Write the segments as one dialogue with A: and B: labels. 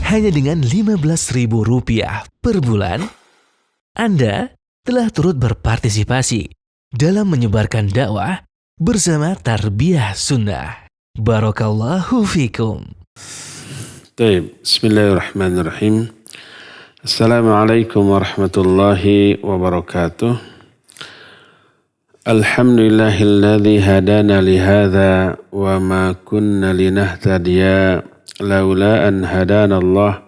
A: Hanya dengan Rp15.000 per bulan, Anda telah turut berpartisipasi dalam menyebarkan dakwah bersama Tarbiyah Sunnah. Barakallahu fikum.
B: Baik, bismillahirrahmanirrahim. Assalamualaikum warahmatullahi wabarakatuh. Alhamdulillahilladzi hadana lihadza wa ma kunna linahtadiya laula an hadana Allah.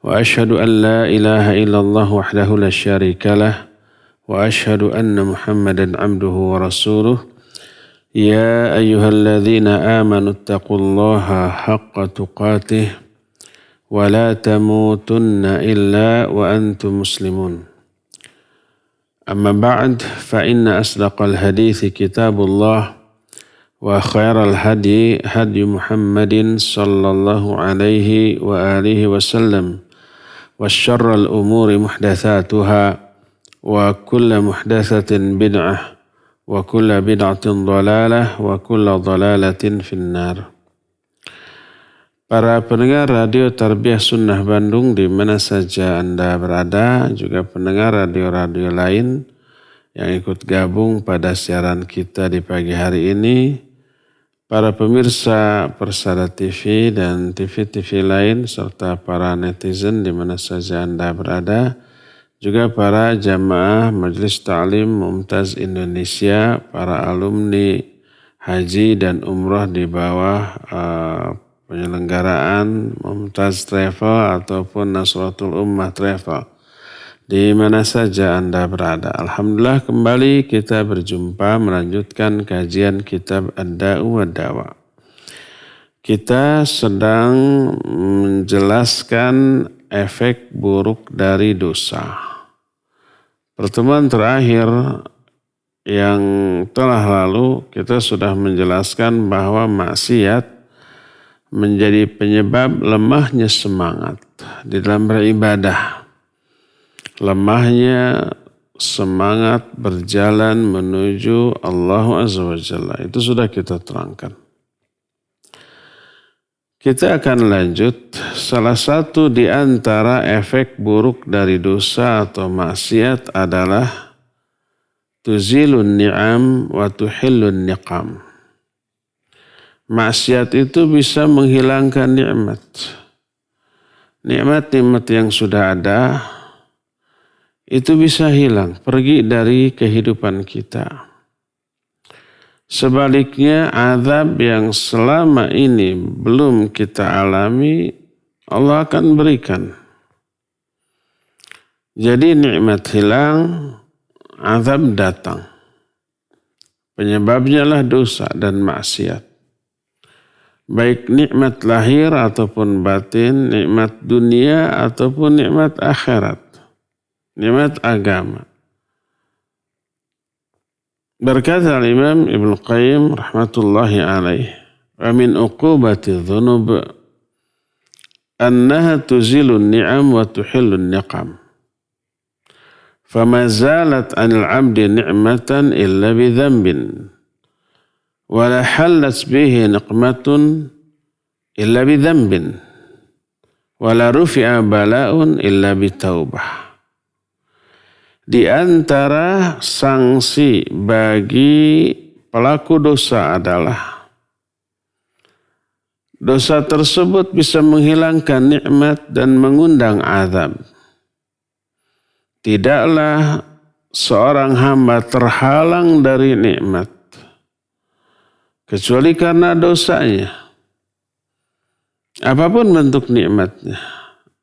B: Wa ashhadu an la ilaha illallah wahdahu la syarika lah wa ashhadu anna Muhammadan abduhu wa rasuluh. Ya ayyuhalladzina amanu taqullaha haqqa tuqatih wa la tamutunna illa wa antum muslimun. Amma ba'd fa inna asdaqal hadithi kitabullah wa khairal hadi Muhammadin sallallahu alaihi wa alihi wasallam wa syarral umuri muhdatsatuha wa kullu muhdatsatin bid'ah wa kullu bid'atin dhalalah wa kullu dhalalatin finnar. Para pendengar Radio Tarbiyah Sunnah Bandung di mana saja Anda berada, juga pendengar radio-radio lain yang ikut gabung pada siaran kita di pagi hari ini, para pemirsa Persada TV dan TV-TV lain, serta para netizen di mana saja Anda berada, juga para jamaah Majelis Ta'lim Mumtaz Indonesia, para alumni haji dan umrah di bawah penyelenggaraan Mumtaz Travel ataupun Nasratul Ummah Travel, di mana saja Anda berada. Alhamdulillah kembali kita berjumpa melanjutkan kajian kitab Ad-Da'u wad-Dawa. Kita sedang menjelaskan efek buruk dari dosa. Pertemuan terakhir yang telah lalu kita sudah menjelaskan bahwa maksiat menjadi penyebab lemahnya semangat di dalam beribadah. Lemahnya semangat berjalan menuju Allah Azza wa Jalla. Itu sudah kita terangkan. Kita akan lanjut. Salah satu di antara efek buruk dari dosa atau maksiat adalah tuzilun ni'am wa tuhillun niqam. Maksiat itu bisa menghilangkan nikmat. Nikmat-nikmat yang sudah ada itu bisa hilang, pergi dari kehidupan kita. Sebaliknya, azab yang selama ini belum kita alami, Allah akan berikan. Jadi nikmat hilang, azab datang. Penyebabnya lah dosa dan maksiat. Baik nikmat lahir ataupun batin, nikmat dunia ataupun nikmat akhirat, nikmat agama. Berkata Imam Ibnu Qayyim rahmatullahi alaih, wa min uqubati dhunub annaha tuzilun ni'am wa tuhillun niqam. Fama zalat 'anil 'abdi ni'matan illa bi dhanbin wa la halat bihi niqmatun illa bi dhanbin wa la rufi'a bala'un illa bi taubah. Di antara sanksi bagi pelaku dosa adalah dosa tersebut bisa menghilangkan nikmat dan mengundang azab. Tidaklah seorang hamba terhalang dari nikmat kecuali karena dosanya. Apapun bentuk nikmatnya.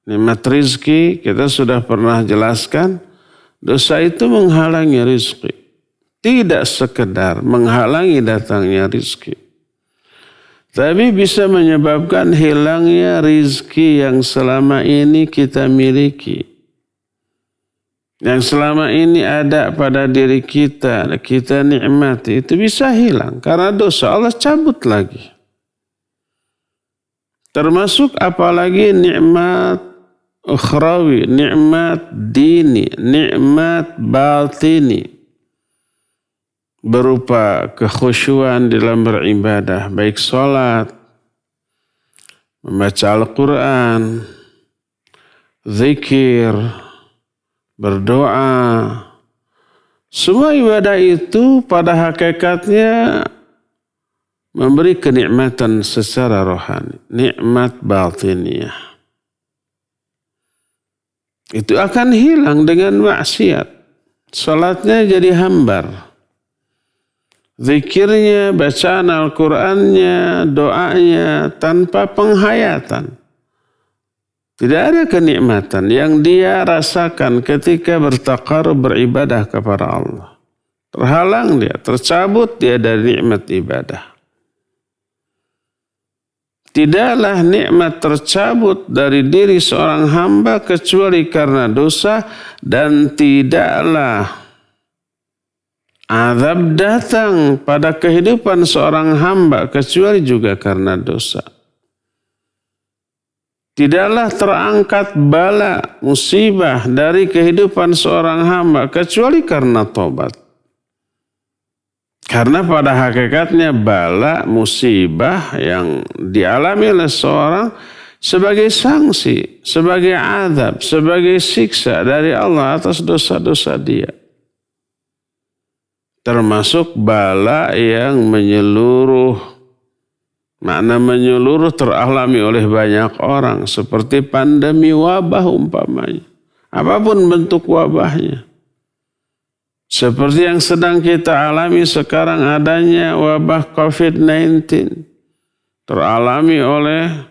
B: Nikmat rizki kita sudah pernah jelaskan. Dosa itu menghalangi rizki. Tidak sekedar menghalangi datangnya rizki. Tapi bisa menyebabkan hilangnya rizki yang selama ini kita miliki. Yang selama ini ada pada diri kita nikmati. Itu bisa hilang karena dosa. Allah cabut lagi. Termasuk apalagi nikmat ukhrawi, nikmat dini, nikmat batini. Berupa kekhusyuan dalam beribadah, baik sholat, membaca Al-Quran, zikir, berdoa. Semua ibadah itu pada hakikatnya memberi kenikmatan secara rohani, nikmat batiniyah. Itu akan hilang dengan maksiat. Salatnya jadi hambar. Zikirnya, bacaan Al-Qur'annya, doanya tanpa penghayatan. Tidak ada kenikmatan yang dia rasakan ketika bertaqarrub beribadah kepada Allah. Terhalang dia, tercabut dia dari nikmat ibadah. Tidaklah nikmat tercabut dari diri seorang hamba kecuali karena dosa, dan tidaklah azab datang pada kehidupan seorang hamba kecuali juga karena dosa. Tidaklah terangkat bala musibah dari kehidupan seorang hamba kecuali karena tobat. Karena pada hakikatnya bala musibah yang dialami oleh seorang sebagai sanksi, sebagai azab, sebagai siksa dari Allah atas dosa-dosa dia. Termasuk bala yang menyeluruh. Makna menyeluruh teralami oleh banyak orang seperti pandemi wabah umpamanya. Apapun bentuk wabahnya. Seperti yang sedang kita alami sekarang adanya wabah COVID-19. Teralami oleh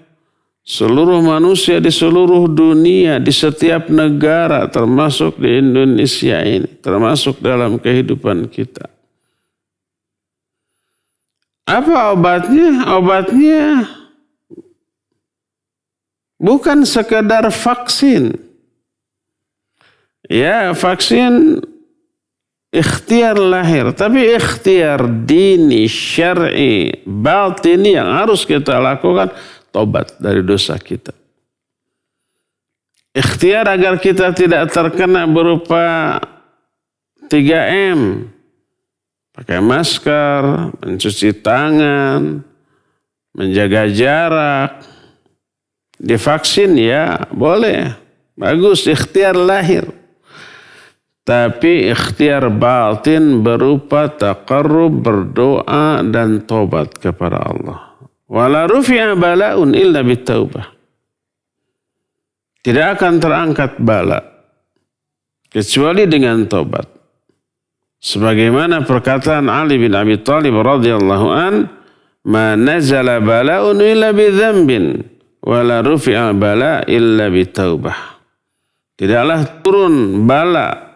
B: seluruh manusia di seluruh dunia, di setiap negara, termasuk di Indonesia ini, termasuk dalam kehidupan kita. Apa obatnya? Obatnya bukan sekedar vaksin. Ya, vaksin ikhtiar lahir, tapi ikhtiar dini, syar'i, batini yang harus kita lakukan, tobat dari dosa kita. Ikhtiar agar kita tidak terkena berupa 3M, pakai masker, mencuci tangan, menjaga jarak. Divaksin ya boleh, bagus, ikhtiar lahir. Tapi ikhtiar batin berupa taqarrub, berdoa dan tobat kepada Allah. Wala rufi'a bala'un illa bitaubah. Tidak akan terangkat bala kecuali dengan tobat. Sebagaimana perkataan Ali bin Abi Thalib radhiyallahu an, "Ma nazala bala'un illa bidzambin, wala rufi'a bala illa bitaubah." Tidaklah turun bala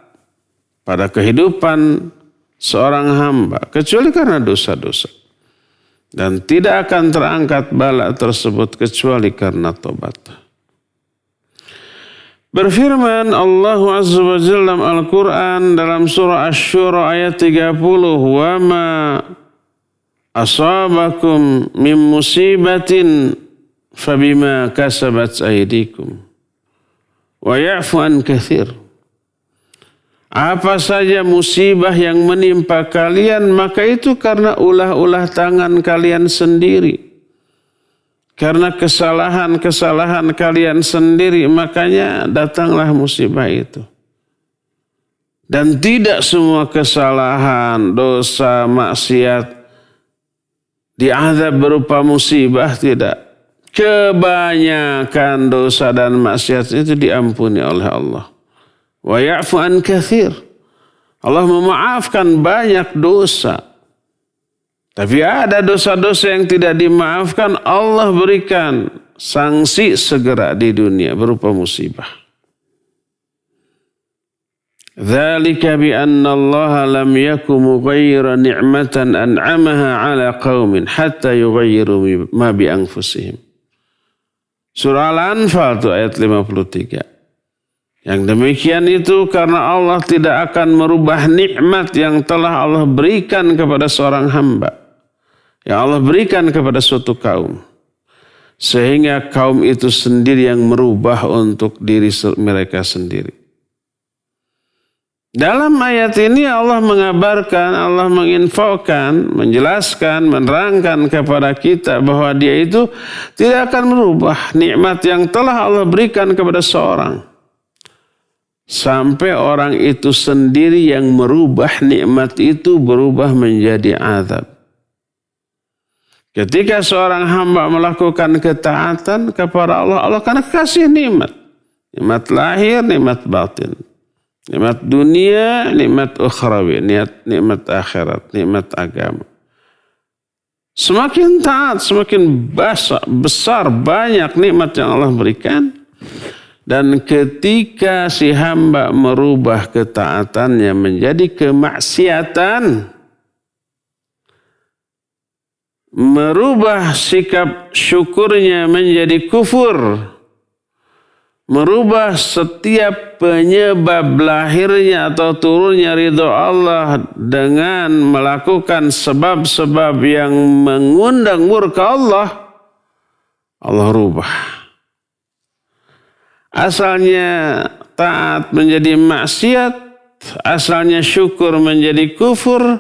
B: pada kehidupan seorang hamba kecuali karena dosa-dosa. Dan tidak akan terangkat bala tersebut kecuali karena tobat. Berfirman Allah Azza wa Jalla dalam Al-Quran dalam surah Asy-Syura ayat 30, "Wa ma asabakum min musibatin fabima kasabat aydikum wa ya'fu an katsir." Apa saja musibah yang menimpa kalian, maka itu karena ulah-ulah tangan kalian sendiri. Karena kesalahan-kesalahan kalian sendiri, makanya datanglah musibah itu. Dan tidak semua kesalahan, dosa, maksiat diazab berupa musibah, tidak. Kebanyakan dosa dan maksiat itu diampuni oleh Allah. Wa ya'fu an katsir. Allah memaafkan banyak dosa. Tapi ada dosa-dosa yang tidak dimaafkan, Allah berikan sanksi segera di dunia berupa musibah. Dzalika bi anna Allah lam yakum mughayyiran ni'matan an'amaha 'ala qaumin hatta yughayyiru ma bi anfusihim. Surah Al-Anfal itu ayat 53. Yang demikian itu karena Allah tidak akan merubah nikmat yang telah Allah berikan kepada seorang hamba. Yang Allah berikan kepada suatu kaum. Sehingga kaum itu sendiri yang merubah untuk diri mereka sendiri. Dalam ayat ini Allah mengabarkan, Allah menginfokan, menjelaskan, menerangkan kepada kita bahwa Dia itu tidak akan merubah nikmat yang telah Allah berikan kepada seorang. Sampai orang itu sendiri yang merubah nikmat itu berubah menjadi azab. Ketika seorang hamba melakukan ketaatan kepada Allah, Allah akan kasih nikmat. Nikmat lahir, nikmat batin. Nikmat dunia, nikmat ukhrawi, nikmat akhirat, nikmat agama. Semakin taat, semakin besar banyak nikmat yang Allah berikan. Dan ketika si hamba merubah ketaatannya menjadi kemaksiatan, merubah sikap syukurnya menjadi kufur, merubah setiap penyebab lahirnya atau turunnya ridho Allah dengan melakukan sebab-sebab yang mengundang murka Allah, Allah rubah. Asalnya taat menjadi maksiat, asalnya syukur menjadi kufur,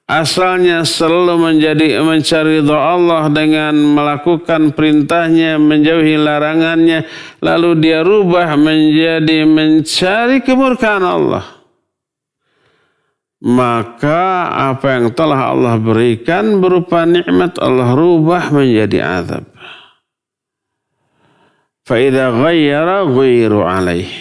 B: asalnya selalu mencari ridha Allah dengan melakukan perintahnya, menjauhi larangannya, lalu dia rubah menjadi mencari kemurkaan Allah. Maka apa yang telah Allah berikan berupa nikmat Allah rubah menjadi azab. فَإِذَا غَيَّرَ غُيِّرُ عَلَيْهِ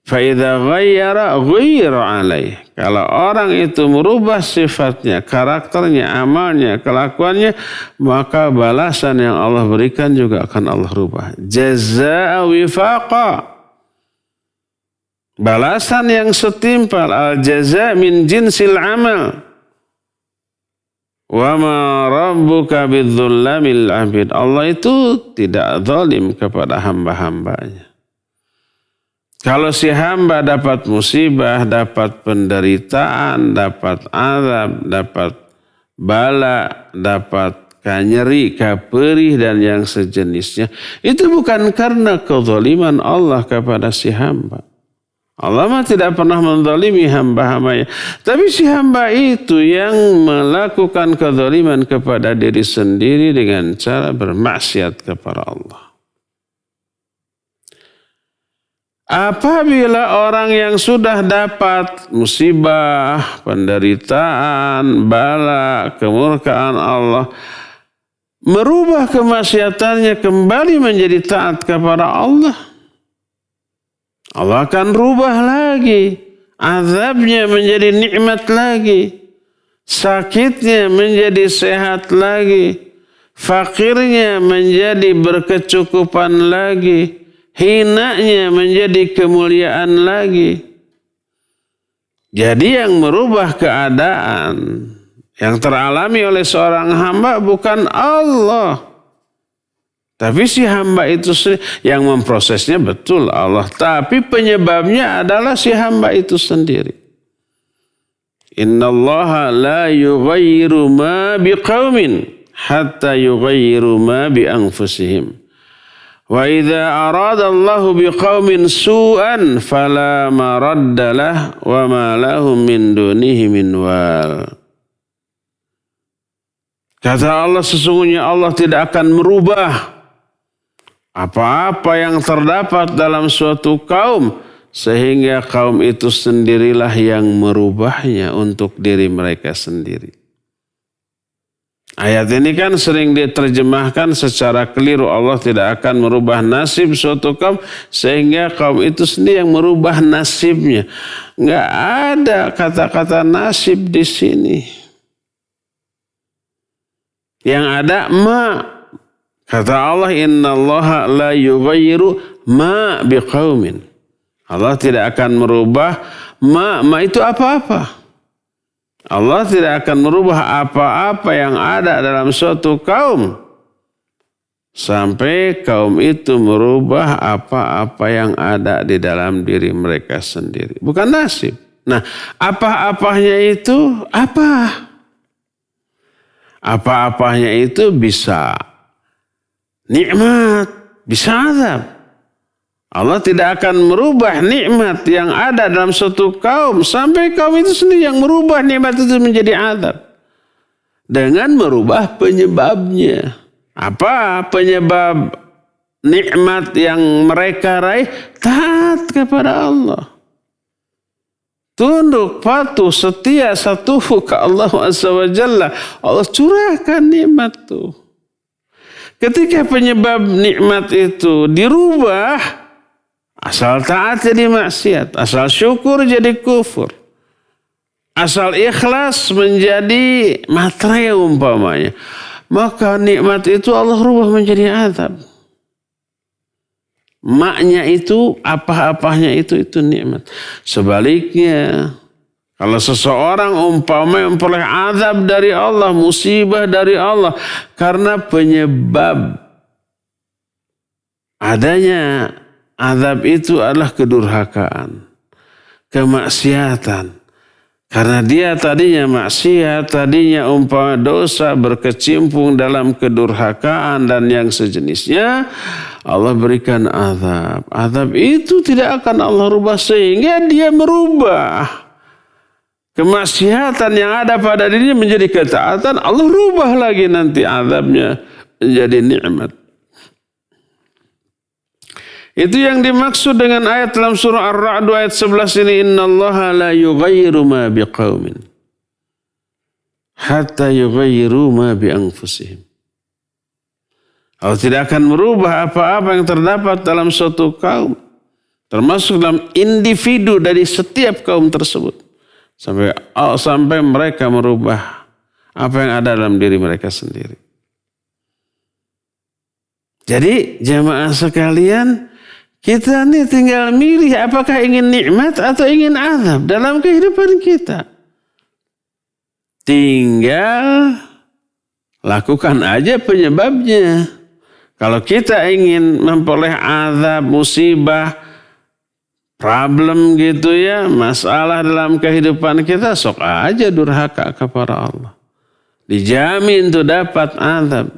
B: فَإِذَا غَيَّرَ غُيِّرُ عَلَيْهِ. Kalau orang itu merubah sifatnya, karakternya, amalnya, kelakuannya, maka balasan yang Allah berikan juga akan Allah rubah. Jazaa'a wifaqa. Balasan yang setimpal. Al-jaza' min jinsil amal. Wa ma rabbuka bidzullamil abid. Allah itu tidak zalim kepada hamba-hambanya. Kalau si hamba dapat musibah, dapat penderitaan, dapat azab, dapat bala, dapat nyeri, perih dan yang sejenisnya, itu bukan karena kezaliman Allah kepada si hamba. Allah mah tidak pernah menzalimi hamba-hambanya. Tapi si hamba itu yang melakukan kezaliman kepada diri sendiri dengan cara bermaksiat kepada Allah. Apabila orang yang sudah dapat musibah, penderitaan, bala, kemurkaan Allah, merubah kemaksiatannya kembali menjadi taat kepada Allah, Allah akan rubah lagi. Azabnya menjadi nikmat lagi. Sakitnya menjadi sehat lagi. Fakirnya menjadi berkecukupan lagi. Hinanya menjadi kemuliaan lagi. Jadi yang merubah keadaan yang teralami oleh seorang hamba bukan Allah. Tapi si hamba itu yang memprosesnya betul Allah. Tapi penyebabnya adalah si hamba itu sendiri. Innallaha la yughayyiru ma biqaumin hatta yughayyiru ma bi anfusihim. Wa idza arada Allahu biqaumin su'an fala maradda lahu wa ma lahum min dunihi min wal. Kata Allah, sesungguhnya Allah tidak akan merubah apa-apa yang terdapat dalam suatu kaum sehingga kaum itu sendirilah yang merubahnya untuk diri mereka sendiri. Ayat ini kan sering diterjemahkan secara keliru. Allah tidak akan merubah nasib suatu kaum sehingga kaum itu sendiri yang merubah nasibnya. Enggak ada kata-kata nasib di sini. Yang ada kata Allah, innallaha la yughayyiru ma biqaumin. Allah tidak akan merubah ma itu apa-apa. Allah tidak akan merubah apa-apa yang ada dalam suatu kaum sampai kaum itu merubah apa-apa yang ada di dalam diri mereka sendiri. Bukan nasib. Nah, apa-apanya itu apa? Apa-apanya itu bisa nikmat, bisa azab. Allah tidak akan merubah nikmat yang ada dalam suatu kaum sampai kaum itu sendiri yang merubah nikmat itu menjadi azab. Dengan merubah penyebabnya. Apa penyebab nikmat yang mereka raih? Taat kepada Allah. Tunduk, patuh, setia, satu ke Allah Azza wa Jalla. Allah curahkan nikmat itu. Ketika penyebab nikmat itu dirubah, asal taat jadi maksiat, asal syukur jadi kufur, asal ikhlas menjadi materai umpamanya, maka nikmat itu Allah rubah menjadi azab. Maknya itu, apa-apanya itu nikmat. Sebaliknya, kalau seseorang umpamanya memperoleh azab dari Allah, musibah dari Allah, karena penyebab adanya azab itu adalah kedurhakaan, kemaksiatan. Karena dia tadinya maksiat, tadinya umpama dosa, berkecimpung dalam kedurhakaan dan yang sejenisnya, Allah berikan azab. Azab itu tidak akan Allah rubah sehingga dia merubah kemaksiatan yang ada pada dirinya menjadi ketaatan. Allah rubah lagi nanti azabnya menjadi nikmat. Itu yang dimaksud dengan ayat dalam surah Ar-Ra'd ayat 11 ini, innallaha la yughayyiru ma biqaumin hatta yughayyiru ma bi anfusihim. Allah tidak akan merubah apa-apa yang terdapat dalam suatu kaum, termasuk dalam individu dari setiap kaum tersebut, sampai mereka merubah apa yang ada dalam diri mereka sendiri. Jadi jemaah sekalian, kita ini tinggal milih apakah ingin nikmat atau ingin azab dalam kehidupan kita. Tinggal lakukan aja penyebabnya. Kalau kita ingin memperoleh azab, musibah, problem gitu ya, masalah dalam kehidupan kita, sok aja durhaka kepada Allah. Dijamin tuh dapat azab.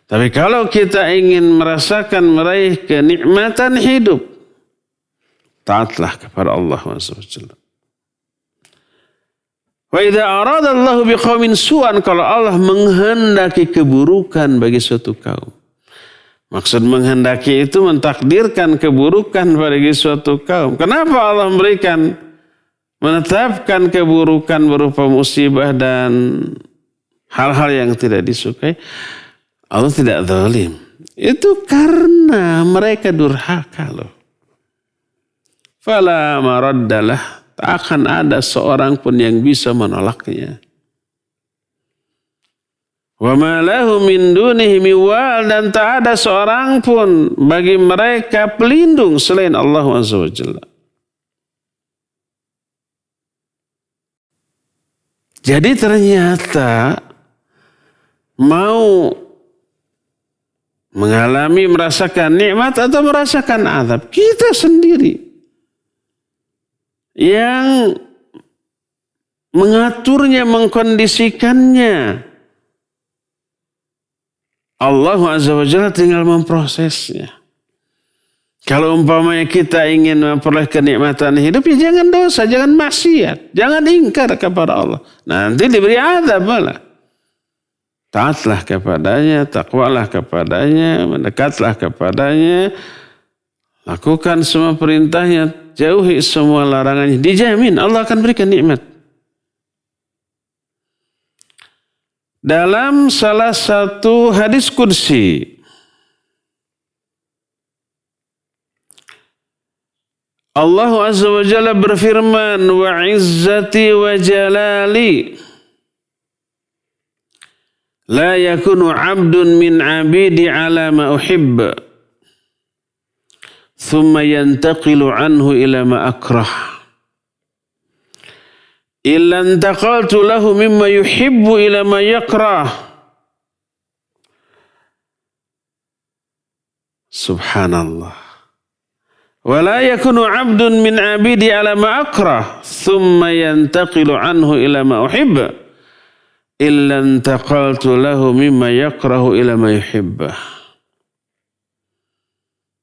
B: Tapi kalau kita ingin merasakan meraih kenikmatan hidup, taatlah kepada Allah SWT. Wa idza arada Allahu biqaumin su'an, kalau Allah menghendaki keburukan bagi suatu kaum. Maksud menghendaki itu mentakdirkan keburukan bagi suatu kaum. Kenapa Allah menetapkan keburukan berupa musibah dan hal-hal yang tidak disukai? Allah tidak zalim. Itu karena mereka durhaka loh. Fala maraddalah. Tak akan ada seorang pun yang bisa menolaknya. Wa ma lahum min dunihi min wal, dan tak ada seorang pun bagi mereka pelindung selain Allah Azza wa Jalla. Jadi ternyata mau merasakan nikmat atau merasakan azab, kita sendiri yang mengaturnya, mengkondisikannya. Allah Azza wa Jalla tinggal memprosesnya. Kalau umpamanya kita ingin memperoleh kenikmatan hidup, ya jangan dosa, jangan maksiat, jangan ingkar kepada Allah. Nanti diberi azab malah. Taatlah kepadanya, takwalah kepadanya, mendekatlah kepadanya, lakukan semua perintahnya, jauhi semua larangannya. Dijamin Allah akan berikan nikmat. Dalam salah satu hadis qudsi, Allah Azza wa Jalla berfirman, wa izzati wa jalali la yakunu abdun min abidi ala ma uhibba thumma yantaqilu anhu ila ma akrah illa intaqaltu lahu mimma yuhibbu ila ma yakrah. Subhanallah. Wa la yakunu abdun min abidi ala ma akrah thumma yantaqilu anhu ila ma uhibba illa intaqaltu lahu mimma yakrahu ila ma yuhibbah.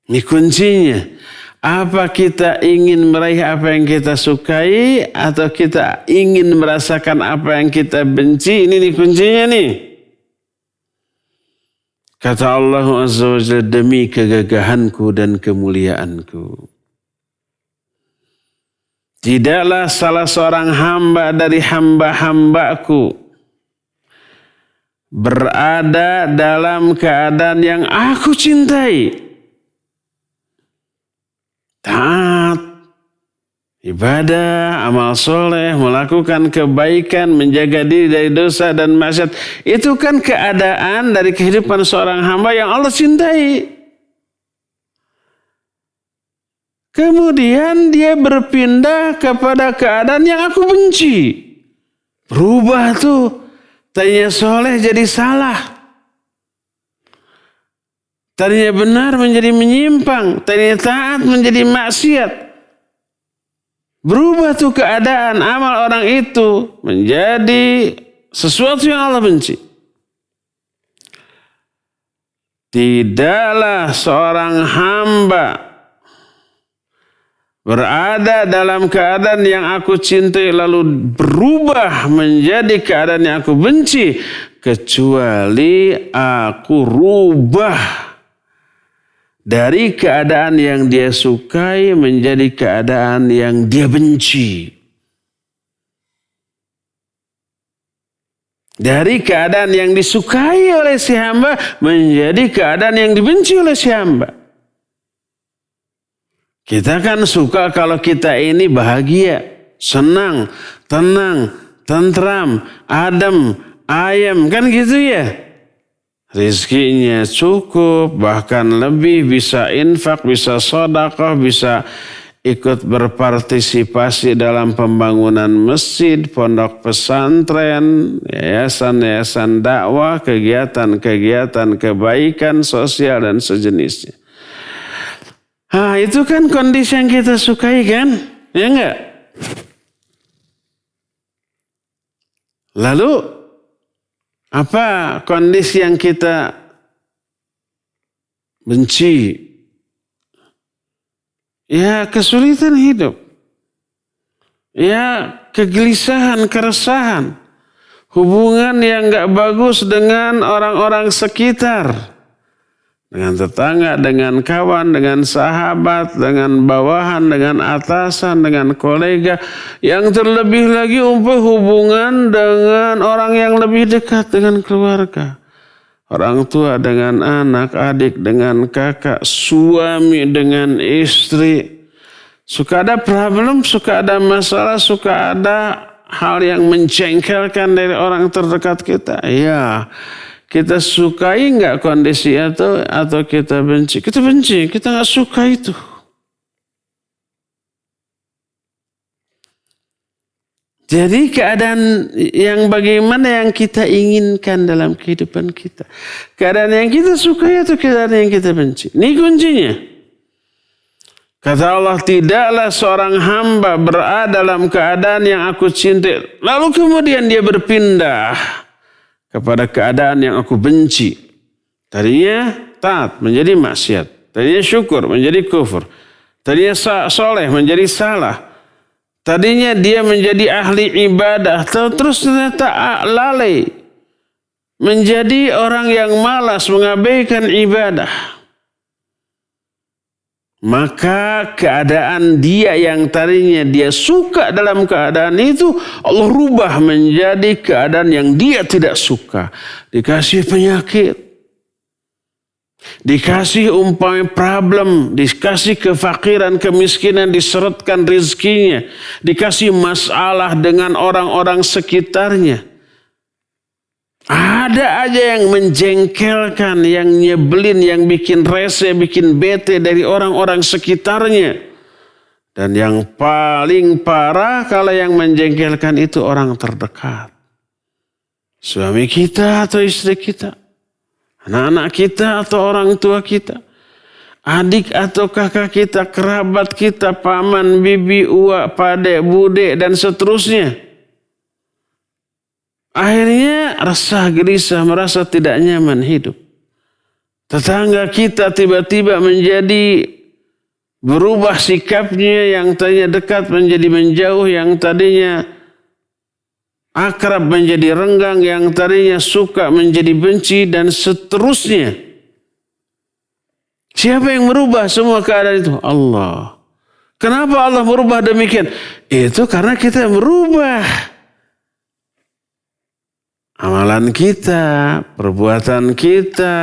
B: Ini kuncinya. Apa kita ingin meraih apa yang kita sukai atau kita ingin merasakan apa yang kita benci? Ini nih kuncinya nih. Kata Allah Azza wa Jalla, demi kegagahanku dan kemuliaanku. Tidaklah salah seorang hamba dari hamba-hambaku berada dalam keadaan yang aku cintai. Taat, ibadah, amal soleh, melakukan kebaikan, menjaga diri dari dosa dan maksiat. Itu kan keadaan dari kehidupan seorang hamba yang Allah cintai. Kemudian dia berpindah kepada keadaan yang aku benci. Berubah tuh. Tadinya soleh jadi salah. Tadinya benar menjadi menyimpang. Tadinya taat menjadi maksiat. Berubah tuh keadaan amal orang itu menjadi sesuatu yang Allah benci. Tidaklah seorang hamba berada dalam keadaan yang aku cintai lalu berubah menjadi keadaan yang aku benci, kecuali aku rubah dari keadaan yang dia sukai menjadi keadaan yang dia benci. Dari keadaan yang disukai oleh si hamba menjadi keadaan yang dibenci oleh si hamba. Kita kan suka kalau kita ini bahagia, senang, tenang, tentram, adem, ayem, kan gitu ya. Rizkinya cukup, bahkan lebih, bisa infak, bisa sedekah, bisa ikut berpartisipasi dalam pembangunan masjid, pondok pesantren, yayasan-yayasan dakwah, kegiatan-kegiatan kebaikan sosial dan sejenisnya. Itu kan kondisi yang kita sukai kan? Ya enggak? Lalu apa kondisi yang kita benci? Ya kesulitan hidup. Ya kegelisahan, keresahan. Hubungan yang enggak bagus dengan orang-orang sekitar. Dengan tetangga, dengan kawan, dengan sahabat, dengan bawahan, dengan atasan, dengan kolega. Yang terlebih lagi hubungan dengan orang yang lebih dekat, dengan keluarga. Orang tua dengan anak, adik dengan kakak, suami dengan istri. Suka ada problem, suka ada masalah, suka ada hal yang mencengkelkan dari orang terdekat kita. Ya. Kita sukai nggak kondisi itu atau kita benci? Kita benci, kita nggak suka itu. Jadi keadaan yang bagaimana yang kita inginkan dalam kehidupan kita. Keadaan yang kita sukai atau keadaan yang kita benci. Ini kuncinya. Kata Allah, tidaklah seorang hamba berada dalam keadaan yang aku cintai. Lalu kemudian dia berpindah kepada keadaan yang aku benci. Tadinya taat menjadi maksiat. Tadinya syukur menjadi kufur. Tadinya soleh menjadi salah. Tadinya dia menjadi ahli ibadah. Terus ternyata lalai. Menjadi orang yang malas mengabaikan ibadah. Maka keadaan dia yang tadinya dia suka dalam keadaan itu, Allah rubah menjadi keadaan yang dia tidak suka. Dikasih penyakit, dikasih umpamanya problem, dikasih kefakiran, kemiskinan, diseretkan rizkinya, dikasih masalah dengan orang-orang sekitarnya. Ada aja yang menjengkelkan, yang nyebelin, yang bikin rese, bikin bete dari orang-orang sekitarnya. Dan yang paling parah kalau yang menjengkelkan itu orang terdekat. Suami kita atau istri kita. Anak-anak kita atau orang tua kita. Adik atau kakak kita, kerabat kita, paman, bibi, uak, pade, bude, dan seterusnya. Akhirnya resah, gelisah, merasa tidak nyaman hidup. Tetangga kita tiba-tiba menjadi berubah sikapnya, yang tadinya dekat menjadi menjauh, yang tadinya akrab menjadi renggang, yang tadinya suka menjadi benci, dan seterusnya. Siapa yang merubah semua keadaan itu? Allah. Kenapa Allah merubah demikian? Itu karena kita merubah amalan kita, perbuatan kita,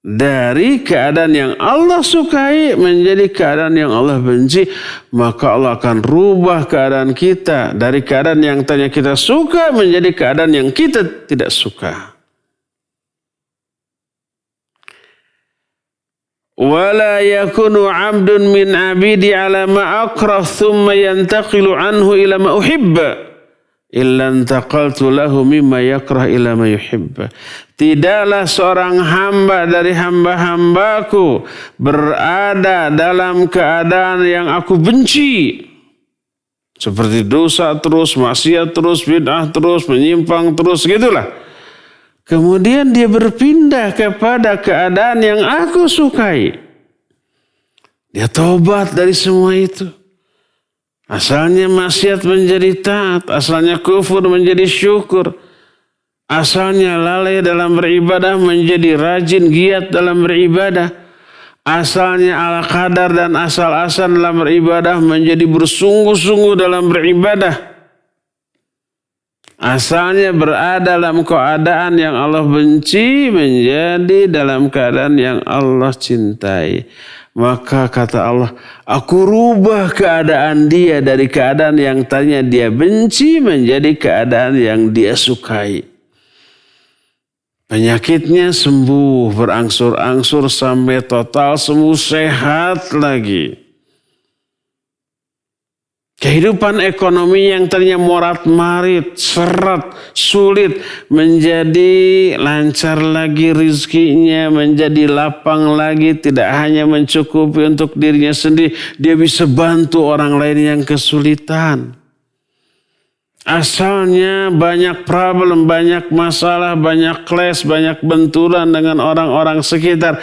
B: dari keadaan yang Allah sukai menjadi keadaan yang Allah benci, maka Allah akan rubah keadaan kita dari keadaan yang tadinya kita suka menjadi keadaan yang kita tidak suka. Wala yakunu 'abdun min 'abidi 'ala ma akrah thumma yantaqilu anhu ila ma uhibba illa antaqaltu lahu mimma yakrah ila ma yuhibba. Tidaklah seorang hamba dari hamba-hambaku berada dalam keadaan yang aku benci, seperti dosa terus, maksiat terus, bid'ah terus, menyimpang terus, gitulah. Kemudian dia berpindah kepada keadaan yang aku sukai. Dia tobat dari semua itu. Asalnya maksiat menjadi taat, asalnya kufur menjadi syukur, asalnya lalai dalam beribadah menjadi rajin giat dalam beribadah, asalnya ala kadar dan asal-asalan dalam beribadah menjadi bersungguh-sungguh dalam beribadah, asalnya berada dalam keadaan yang Allah benci menjadi dalam keadaan yang Allah cintai. Maka kata Allah, aku rubah keadaan dia dari keadaan yang tadinya dia benci menjadi keadaan yang dia sukai. Penyakitnya sembuh berangsur-angsur sampai total sembuh, sehat lagi. Kehidupan ekonomi yang tadinya morat-marit, seret, sulit, menjadi lancar lagi rizkinya, menjadi lapang lagi, tidak hanya mencukupi untuk dirinya sendiri, dia bisa bantu orang lain yang kesulitan. Asalnya banyak problem, banyak masalah, banyak clash, banyak benturan dengan orang-orang sekitar.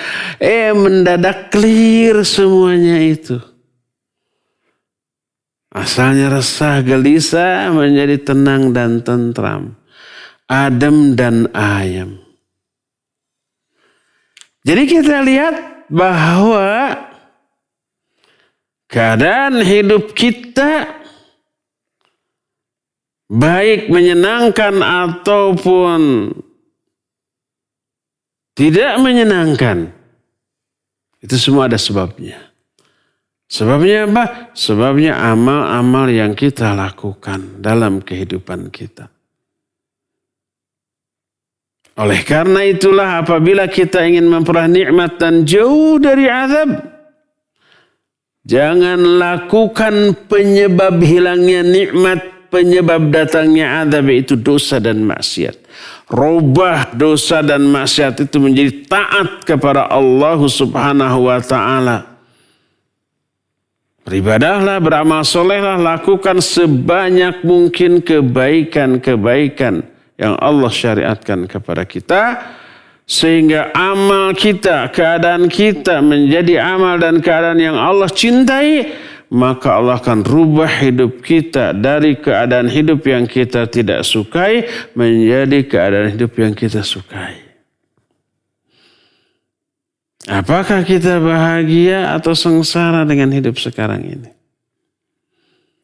B: Mendadak clear semuanya itu. Asalnya resah, gelisah menjadi tenang dan tentram. Adem dan ayem. Jadi kita lihat bahwa keadaan hidup kita, baik menyenangkan ataupun tidak menyenangkan, itu semua ada sebabnya. Sebabnya apa? Sebabnya amal-amal yang kita lakukan dalam kehidupan kita. Oleh karena itulah apabila kita ingin memperoleh nikmat dan jauh dari azab, jangan lakukan penyebab hilangnya nikmat, penyebab datangnya azab, yaitu dosa dan maksiat. Rubah dosa dan maksiat itu menjadi taat kepada Allah Subhanahu wa ta'ala. Beribadahlah, beramal solehlah, lakukan sebanyak mungkin kebaikan-kebaikan yang Allah syariatkan kepada kita, sehingga amal kita, keadaan kita menjadi amal dan keadaan yang Allah cintai, maka Allah akan rubah hidup kita dari keadaan hidup yang kita tidak sukai menjadi keadaan hidup yang kita sukai. Apakah kita bahagia atau sengsara dengan hidup sekarang ini?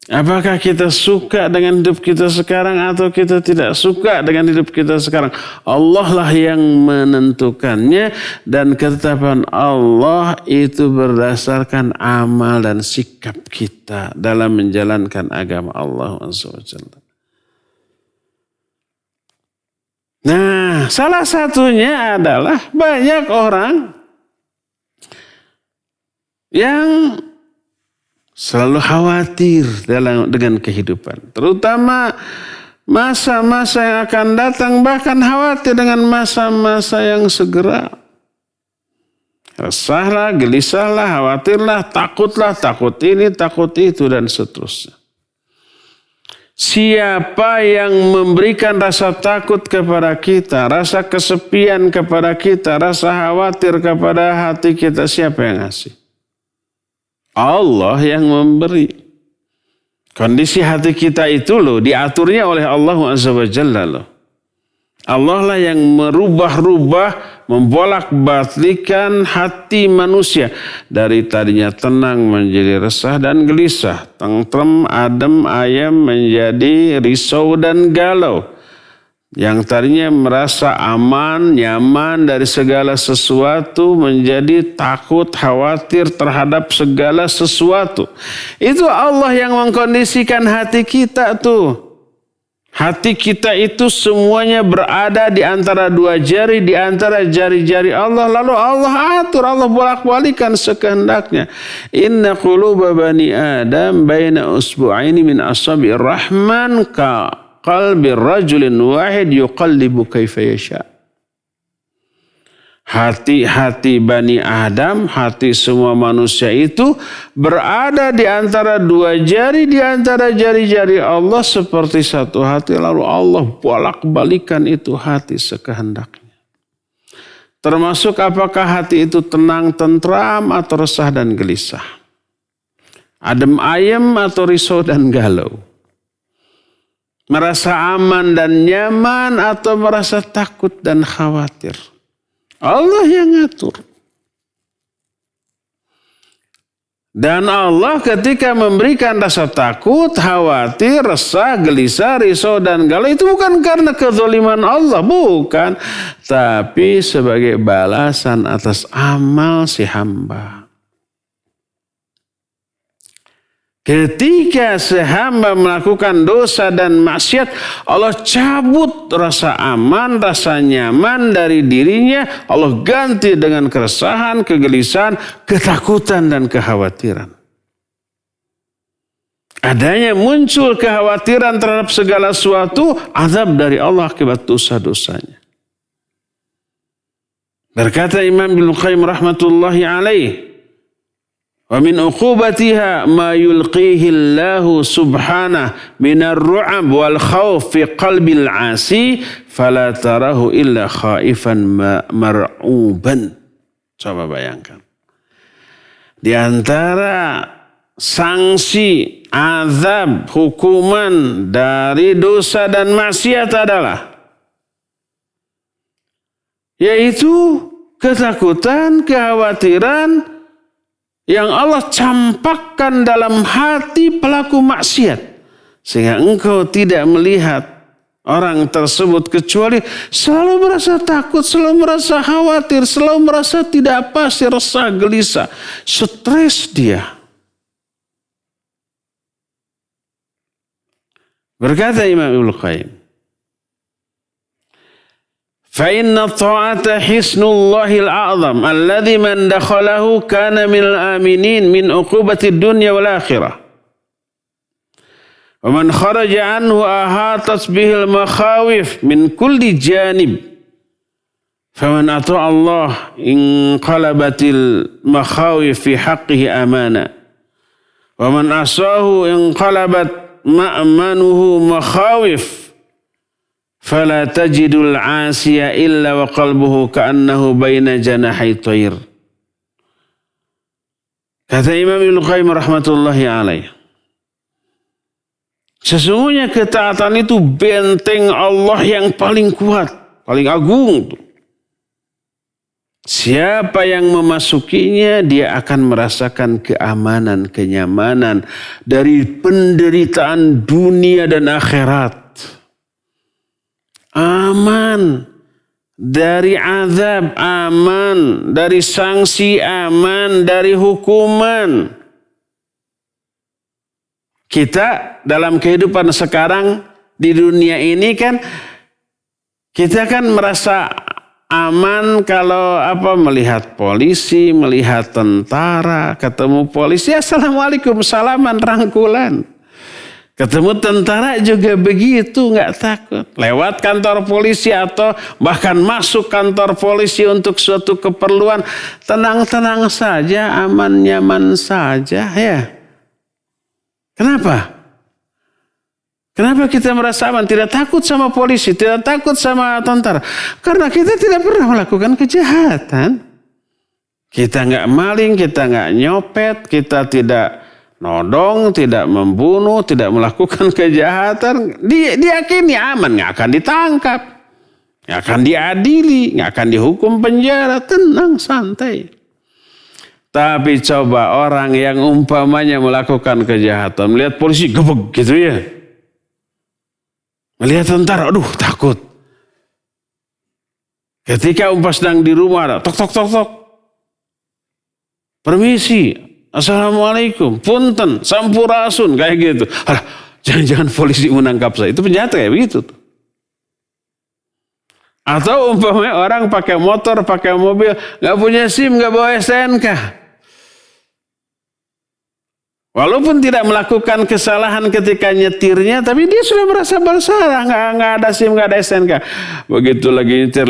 B: Apakah kita suka dengan hidup kita sekarang atau kita tidak suka dengan hidup kita sekarang? Allah lah yang menentukannya, dan ketetapan Allah itu berdasarkan amal dan sikap kita dalam menjalankan agama Allah SWT. Nah, salah satunya adalah banyak orang yang selalu khawatir dengan kehidupan. Terutama masa-masa yang akan datang, bahkan khawatir dengan masa-masa yang segera. Resahlah, gelisahlah, khawatirlah, takutlah, takut ini, takut itu, dan seterusnya. Siapa yang memberikan rasa takut kepada kita, rasa kesepian kepada kita, rasa khawatir kepada hati kita, siapa yang ngasih? Allah yang memberi. Kondisi hati kita itu loh diaturnya oleh Allah Azza wa Jalla loh. Allah lah yang merubah-rubah, membolak-balikan hati manusia. Dari tadinya tenang menjadi resah dan gelisah. Tentrem, adem, ayem menjadi risau dan galau. Yang tadinya merasa aman, nyaman dari segala sesuatu menjadi takut, khawatir terhadap segala sesuatu. Itu Allah yang mengkondisikan hati kita tuh. Hati kita itu semuanya berada di antara dua jari, di antara jari-jari Allah. Lalu Allah atur, Allah bolak-balikan sekehendaknya. Inna quluba bani Adam baina usbu'aini min asabi'ir rahman ka qalbi rajulin wahid yuqallibu kaifa yasha. Hati-hati Bani Adam, hati semua manusia itu berada di antara dua jari, di antara jari-jari Allah seperti satu hati. Lalu Allah bolak-balikan itu hati sekehendaknya. Termasuk apakah hati itu tenang, tentram atau resah dan gelisah. Adem ayem atau risau dan galau. Merasa aman dan nyaman atau merasa takut dan khawatir. Allah yang ngatur. Dan Allah ketika memberikan rasa takut, khawatir, resah, gelisah, risau dan galau itu bukan karena kezaliman Allah, bukan. Tapi sebagai balasan atas amal si hamba. Ketika sehamba melakukan dosa dan maksiat, Allah cabut rasa aman, rasa nyaman dari dirinya. Allah ganti dengan keresahan, kegelisahan, ketakutan dan kekhawatiran. Adanya muncul kekhawatiran terhadap segala sesuatu, azab dari Allah akibat dosa-dosanya. Berkata Imam Ibnu Qayyim rahmatullahi alaih, wa min uqubatiha ma yulqihi Allahu subhanahu minar ru'ab wal khawf fi qalbil 'asi fala tarahu illa khaifan mar'uban. Coba bayangkan. Di antara sanksi, azab, hukuman dari dosa dan maksiat adalah yaitu ketakutan, kekhawatiran yang Allah campakkan dalam hati pelaku maksiat. Sehingga engkau tidak melihat orang tersebut kecuali selalu merasa takut, selalu merasa khawatir, selalu merasa tidak pasti, resah, gelisah, stres dia. Berkata Imam Ibnu Qayyim, فَإِنَّ الطَّاعَةَ حِسْنُ اللَّهِ الْأَعْظَمِ الَّذِي مَنْ دَخَلَهُ كَانَ مِنَ الْآمِنِينَ مِنْ عُقُوبَةِ الدُّنْيَا وَالْآخِرَةِ وَمَنْ خَرَجَ عَنْهُ أَحَاطَتْ بِهِ الْمَخَاوِفُ مِنْ كُلِّ جَانِبٍ فَمَنْ أَطَاعَ اللَّهَ انقلبت الْمَخَاوِفُ فِي حَقِّهِ أَمَانًا وَمَنْ عَصَاهُ انقلبت مَأْمَنُهُ مَخَاوِفُ فلا تجد العاصي إلا وقلبه كأنه بين جناحي طير. Kata Imam Ibnu Qayyim rahmatullahi alaih, sesungguhnya ketaatan itu benteng Allah yang paling kuat, paling agung. Siapa yang memasukinya, dia akan merasakan keamanan, kenyamanan dari penderitaan dunia dan akhirat. Aman dari azab, aman dari sanksi, aman dari hukuman. Kita dalam kehidupan sekarang di dunia ini kan, kita kan merasa aman kalau melihat polisi, melihat tentara, ketemu polisi, assalamualaikum, salaman, rangkulan. Ketemu tentara juga begitu, nggak takut. Lewat kantor polisi atau bahkan masuk kantor polisi untuk suatu keperluan, tenang-tenang saja, aman, nyaman saja ya. Kenapa? Kenapa kita merasa aman? Tidak takut sama polisi, tidak takut sama tentara. Karena kita tidak pernah melakukan kejahatan. Kita nggak maling, kita nggak nyopet, kita tidak nodong, tidak membunuh, tidak melakukan kejahatan. Diyakini aman, nggak akan ditangkap, nggak akan diadili, nggak akan dihukum penjara. Tenang, santai. Tapi coba orang yang umpamanya melakukan kejahatan, melihat polisi gebek gitu ya. Melihat tentara, aduh takut. Ketika sedang di rumah ada tok tok tok tok. Permisi, assalamualaikum, punten, sampurasun kayak gitu. Alah, jangan-jangan polisi menangkap saya. Itu penjahat kayak begitu tuh. Atau umpamanya orang pakai motor, pakai mobil, nggak punya SIM, nggak bawa STNK. Walaupun tidak melakukan kesalahan ketika nyetirnya, tapi dia sudah merasa bersalah, nggak ada SIM, nggak ada STNK. Begitu lagi nyetir,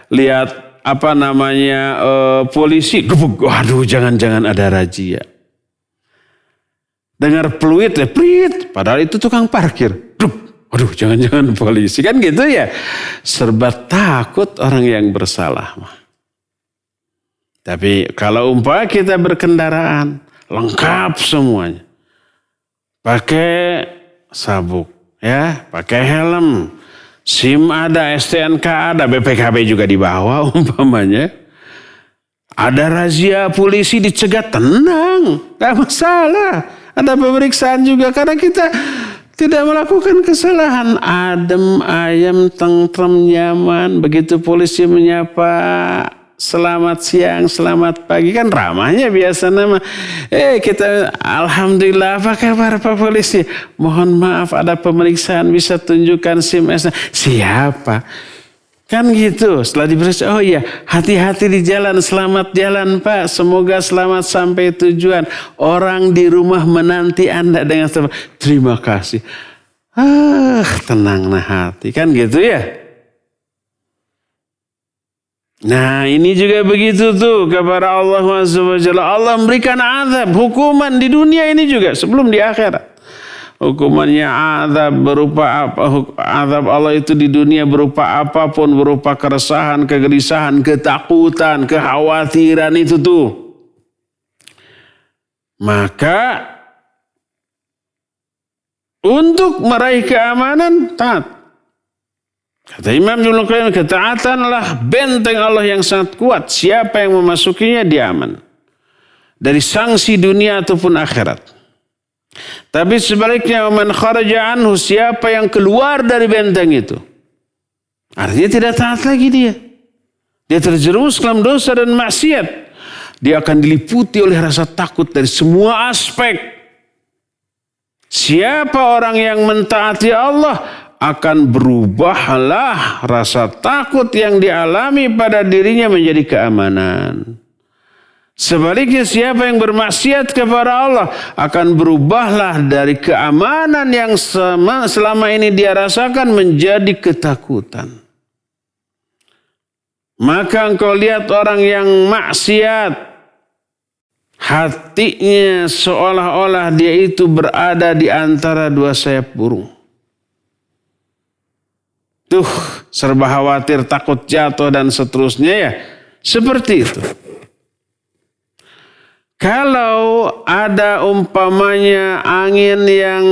B: lihat apa namanya polisi, waduh jangan-jangan ada razia. Dengar peluit, prit, padahal itu tukang parkir. Waduh jangan-jangan polisi, kan gitu ya. Serba takut orang yang bersalah. Tapi kalau umpama kita berkendaraan, lengkap semuanya. Pakai sabuk, ya, pakai helm, SIM ada, STNK ada, BPKB juga dibawa umpamanya. Ada razia polisi dicegat, tenang, gak masalah. Ada pemeriksaan juga karena kita tidak melakukan kesalahan. Adem, ayem, tentrem, nyaman. Begitu polisi menyapa, selamat siang, selamat pagi, kan ramahnya biasa nama. Kita alhamdulillah, apa kabar Pak Polisi? Mohon maaf ada pemeriksaan, bisa tunjukkan SIM. Siapa? Kan gitu. Setelah diperiksa, oh iya, hati-hati di jalan, selamat jalan Pak, semoga selamat sampai tujuan. Orang di rumah menanti Anda dengan terima kasih. Tenanglah hati, kan gitu ya. Nah ini juga begitu tuh kepada Allah SWT. Allah memberikan azab, hukuman di dunia ini juga sebelum di akhirat. Hukumannya azab berupa apa? Azab Allah itu di dunia berupa apapun, berupa keresahan, kegelisahan, ketakutan, kekhawatiran itu tuh. Maka untuk meraih keamanan, taat. Kata Imam Ibnu Qayyim, ketaatanlah benteng Allah yang sangat kuat. Siapa yang memasukinya dia aman dari sanksi dunia ataupun akhirat. Tapi sebaliknya, man kharaja anhu, siapa yang keluar dari benteng itu, artinya tidak taat lagi dia. Dia terjerumus dalam dosa dan maksiat. Dia akan diliputi oleh rasa takut dari semua aspek. Siapa orang yang mentaati Allah, akan berubahlah rasa takut yang dialami pada dirinya menjadi keamanan. Sebaliknya siapa yang bermaksiat kepada Allah akan berubahlah dari keamanan yang selama ini dia rasakan menjadi ketakutan. Maka engkau lihat orang yang maksiat, hatinya seolah-olah dia itu berada di antara dua sayap burung. Tuh, serba khawatir, takut jatuh dan seterusnya ya. Seperti itu. Kalau ada umpamanya angin yang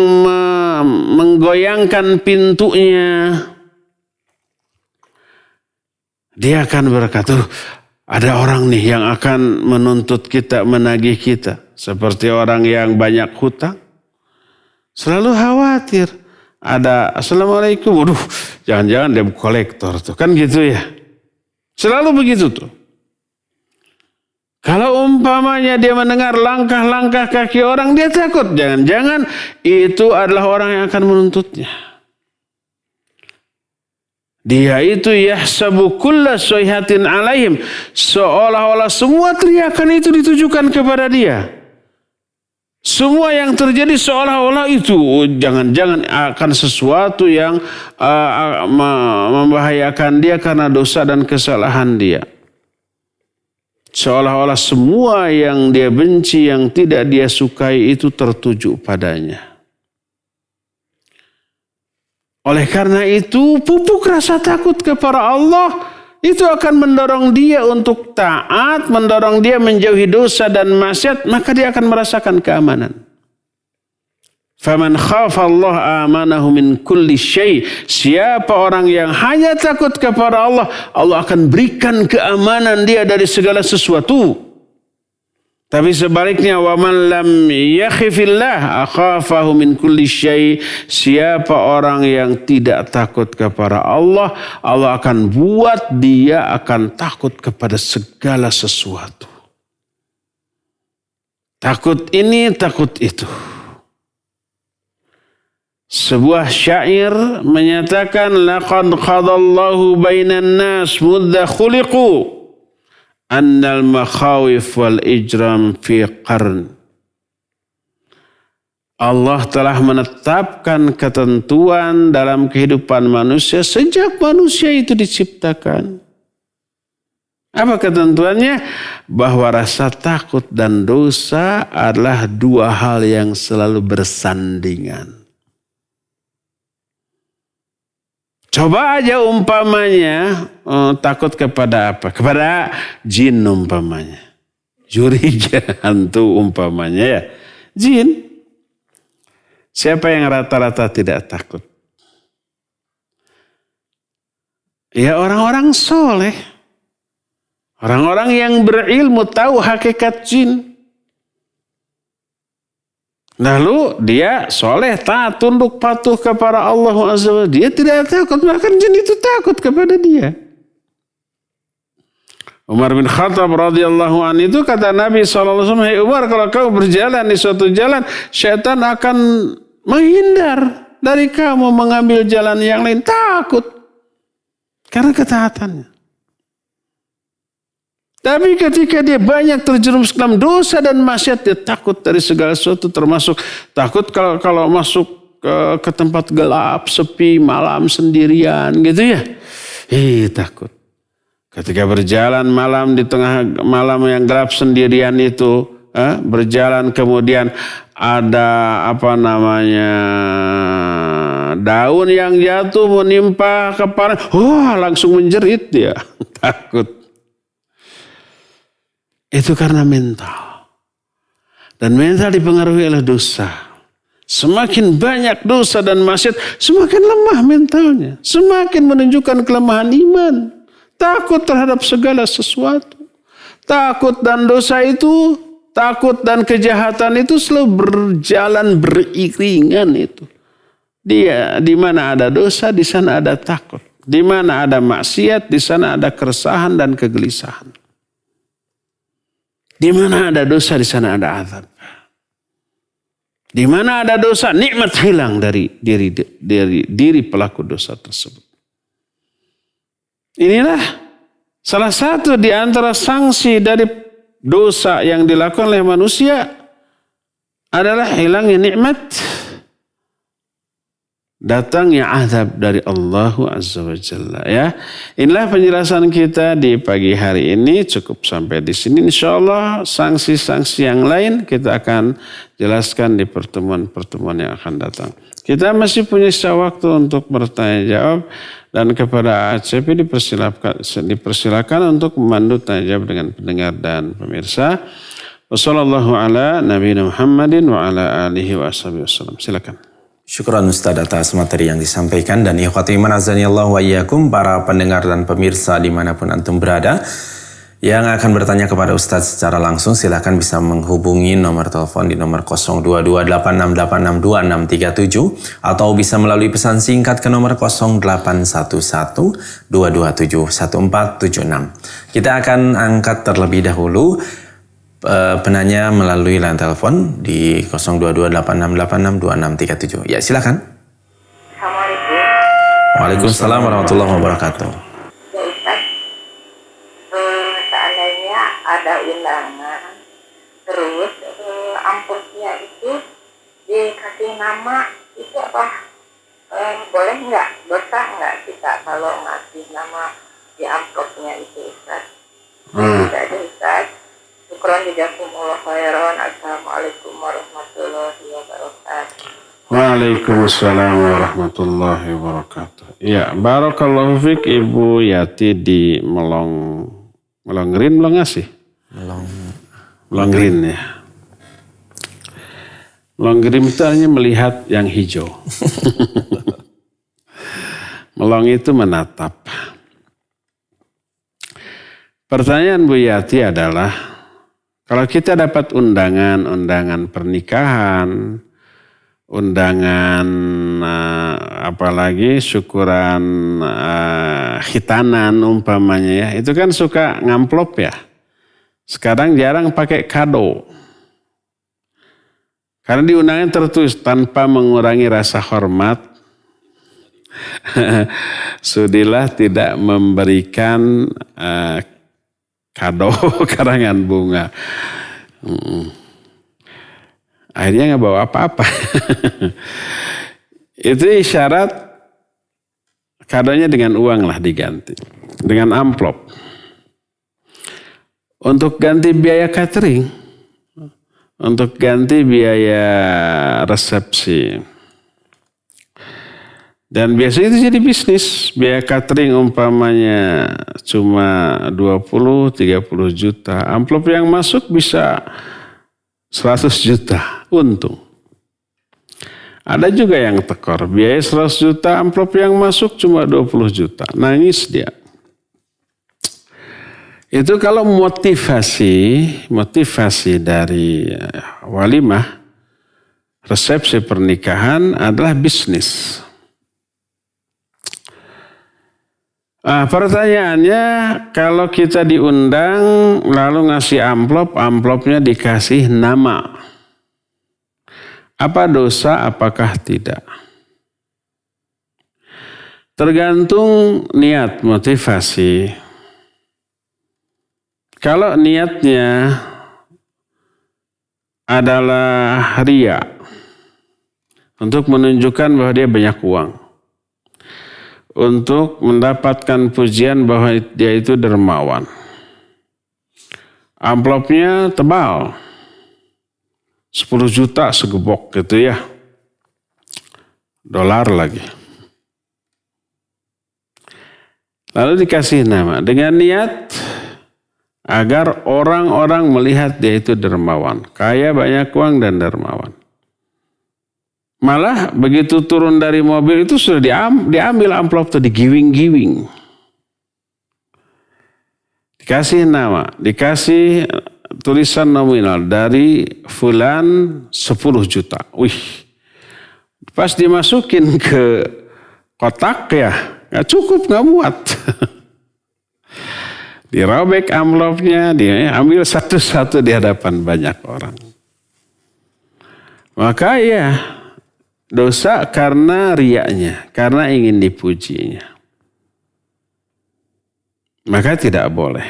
B: menggoyangkan pintunya, dia akan berkata, ada orang nih yang akan menuntut kita, menagih kita. Seperti orang yang banyak hutang. Selalu khawatir. Ada assalamualaikum, waduh jangan-jangan dia kolektor tuh, kan gitu ya. Selalu begitu tuh. Kalau umpamanya dia mendengar langkah-langkah kaki orang, dia takut. Jangan-jangan itu adalah orang yang akan menuntutnya. Dia itu yahsabu kulla sayhatin alaihim, seolah-olah semua teriakan itu ditujukan kepada dia. Semua yang terjadi seolah-olah itu jangan-jangan akan sesuatu yang membahayakan dia karena dosa dan kesalahan dia. Seolah-olah semua yang dia benci, yang tidak dia sukai itu tertuju padanya. Oleh karena itu, pupuk rasa takut kepada Allah itu akan mendorong dia untuk taat, mendorong dia menjauhi dosa dan maksiat, maka dia akan merasakan keamanan. Faman khafa Allah amanahu min kulli syai. Siapa orang yang hanya takut kepada Allah, Allah akan berikan keamanan dia dari segala sesuatu. Tapi sebaliknya, waman lam yakhifillah akhafahu min kulli syai. Siapa orang yang tidak takut kepada Allah, Allah akan buat dia akan takut kepada segala sesuatu. Takut ini, takut itu. Sebuah syair menyatakan, laqad qadallahu bainan nas mudda khuliqu annal makhawif wal ijram fi qarn. Allah telah menetapkan ketentuan dalam kehidupan manusia sejak manusia itu diciptakan. Apa ketentuannya? Bahwa rasa takut dan dosa adalah dua hal yang selalu bersandingan. Coba aja umpamanya takut kepada apa? Kepada jin umpamanya. Juriga hantu umpamanya ya. Jin. Siapa yang rata-rata tidak takut? Ya orang-orang soleh. Orang-orang yang berilmu tahu hakikat jin. Lalu dia soleh, taat, tunduk, patuh kepada Allah Azza wa Jalla. Dia tidak takut, bahkan jin itu takut kepada dia. Umar bin Khattab radhiyallahu anhu itu kata Nabi SAW, "Hai Umar, kalau kau berjalan di suatu jalan, syaitan akan menghindar dari kamu mengambil jalan yang lain." Takut. Karena ketaatannya. Tapi ketika dia banyak terjerumus dalam dosa dan maksiat, dia takut dari segala sesuatu, termasuk takut kalau masuk ke tempat gelap, sepi, malam sendirian gitu ya. Takut. Ketika berjalan malam di tengah malam yang gelap sendirian itu, berjalan kemudian ada daun yang jatuh menimpa kepala, langsung menjerit dia. Takut. Itu karena mental. Dan mental dipengaruhi oleh dosa. Semakin banyak dosa dan maksiat, semakin lemah mentalnya. Semakin menunjukkan kelemahan iman. Takut terhadap segala sesuatu. Takut dan dosa itu, takut dan kejahatan itu selalu berjalan beriringan itu. Dia di mana ada dosa, di sana ada takut. Di mana ada maksiat, di sana ada keresahan dan kegelisahan. Di mana ada dosa, di sana ada azab. Di mana ada dosa, nikmat hilang dari diri pelaku dosa tersebut. Inilah salah satu di antara sanksi dari dosa yang dilakukan oleh manusia adalah hilangnya nikmat, datangnya azab dari Allah Azza wa Jalla ya. Inilah penjelasan kita di pagi hari ini, cukup sampai di sini. Insyaallah sanksi-sanksi yang lain kita akan jelaskan di pertemuan-pertemuan yang akan datang. Kita masih punya sisa waktu untuk bertanya jawab, dan kepada ACP dipersilakan untuk memandu tanya jawab dengan pendengar dan pemirsa. Wassallallahu ala nabiyina Muhammadin wa ala alihi wa ashabihi wasallam. Silakan.
C: Syukran Ustaz atas materi yang disampaikan, dan ikhwati iman azanillahu wa iyyakum, para pendengar dan pemirsa dimanapun antum berada yang akan bertanya kepada Ustaz secara langsung, silakan bisa menghubungi nomor telepon di nomor 0228686267 atau bisa melalui pesan singkat ke nomor 081122711476. Kita akan angkat terlebih dahulu penanya melalui line telepon di 0228686267. Ya, silakan.
D: Assalamualaikum.
C: Waalaikumsalam warahmatullahi wabarakatuh.
D: Ya Ustaz, seandainya ada undangan, terus amplopnya itu dikasih nama, itu apa boleh nggak? Dosa nggak kita kalau ngasih nama di amplopnya itu Ustaz? Tidak ada Ustaz. Syukran jazakumullah khairan. Assalamualaikum warahmatullahi wabarakatuh.
B: Waalaikumsalam warahmatullahi wabarakatuh. Ya, barakallahu fiik Ibu Yati di Melonggreen, Melongasih. Melonggreen ya. Melonggreen itu artinya melihat yang hijau. Melong itu menatap. Pertanyaan Bu Yati adalah, kalau kita dapat undangan pernikahan, undangan apalagi syukuran khitanan umpamanya ya, itu kan suka ngamplop ya. Sekarang jarang pakai kado. Karena di undangan tertulis tanpa mengurangi rasa hormat, sudilah tidak memberikan kado karangan bunga. Akhirnya nggak bawa apa-apa. Itu isyarat kadonya dengan uang lah diganti. Dengan amplop. Untuk ganti biaya catering. Untuk ganti biaya resepsi. Dan biasanya itu jadi bisnis. Biaya catering umpamanya cuma 20-30 juta. Amplop yang masuk bisa 100 juta untung. Ada juga yang tekor. Biaya 100 juta, amplop yang masuk cuma 20 juta. Nangis dia. Itu kalau motivasi dari walimah, resepsi pernikahan adalah bisnis. Pertanyaannya, kalau kita diundang lalu ngasih amplop, amplopnya dikasih nama. Apa dosa, apakah tidak? Tergantung niat, motivasi. Kalau niatnya adalah riya, untuk menunjukkan bahwa dia banyak uang, untuk mendapatkan pujian bahwa dia itu dermawan. Amplopnya tebal, 10 juta segebok gitu ya. Dolar lagi. Lalu dikasih nama dengan niat agar orang-orang melihat dia itu dermawan. Kaya, banyak uang dan dermawan. Malah begitu turun dari mobil itu sudah diambil amplop itu, digiwing-giwing. Dikasih nama, dikasih tulisan nominal dari fulan 10 juta. Wih, pas dimasukin ke kotak ya, gak cukup, gak muat. Dirobek amplopnya, diambil satu-satu di hadapan banyak orang. Maka ya, dosa karena riyanya, karena ingin dipujinya. Maka tidak boleh.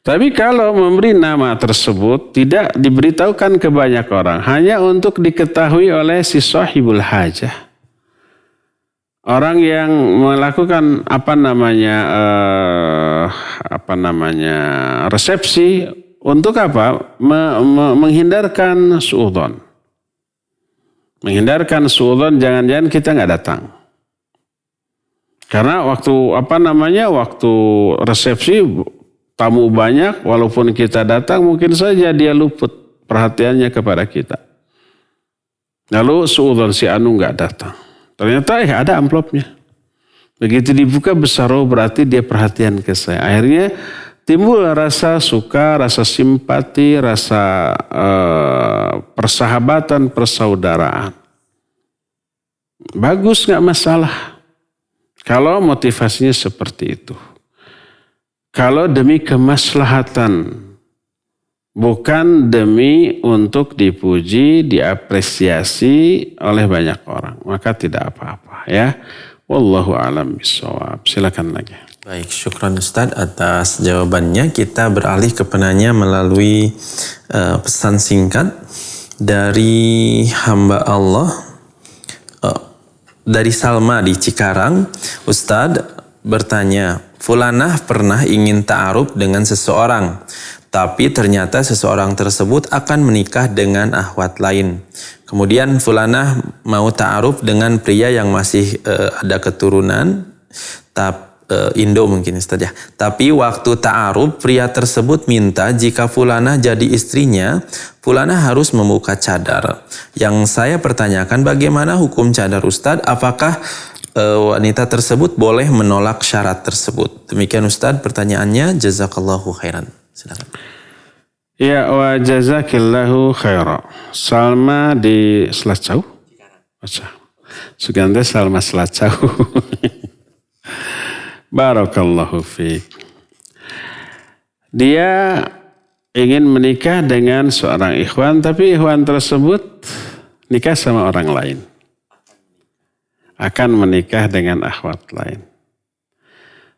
B: Tapi kalau memberi nama tersebut tidak diberitahukan ke banyak orang, hanya untuk diketahui oleh si sahibul hajah. Orang yang melakukan resepsi untuk apa? Menghindarkan suudzon. Menghindarkan suudzon, jangan-jangan kita nggak datang. Karena waktu resepsi tamu banyak, walaupun kita datang mungkin saja dia luput perhatiannya kepada kita. Lalu suudzon si anu nggak datang. Ternyata ada amplopnya. Begitu dibuka besar, berarti dia perhatian ke saya. Akhirnya timbul rasa suka, rasa simpati, rasa persahabatan, persaudaraan. Bagus, nggak masalah. Kalau motivasinya seperti itu. Kalau demi kemaslahatan, bukan demi untuk dipuji, diapresiasi oleh banyak orang, maka tidak apa-apa ya. Wallahu a'lam bishawab. Silakan lagi.
C: Baik, syukran Ustadz atas jawabannya. Kita beralih ke penanya melalui pesan singkat dari hamba Allah, dari Salma di Cikarang. Ustadz, bertanya, fulanah pernah ingin ta'aruf dengan seseorang, tapi ternyata seseorang tersebut akan menikah dengan akhwat lain. Kemudian fulanah mau ta'aruf dengan pria yang masih ada keturunan, Indo mungkin Ustaz ya. Tapi waktu ta'aruf pria tersebut minta jika fulanah jadi istrinya, fulanah harus membuka cadar. Yang saya pertanyakan, bagaimana hukum cadar Ustaz? Apakah wanita tersebut boleh menolak syarat tersebut? Demikian Ustaz pertanyaannya. Jazakallahu khairan. Silakan.
B: Ya, wa jazakillahu khairan. Salma di Selacau. Suganda Salma Selacau. Barakallahu fiik. Dia ingin menikah dengan seorang ikhwan, tapi ikhwan tersebut nikah sama orang lain. Akan menikah dengan akhwat lain.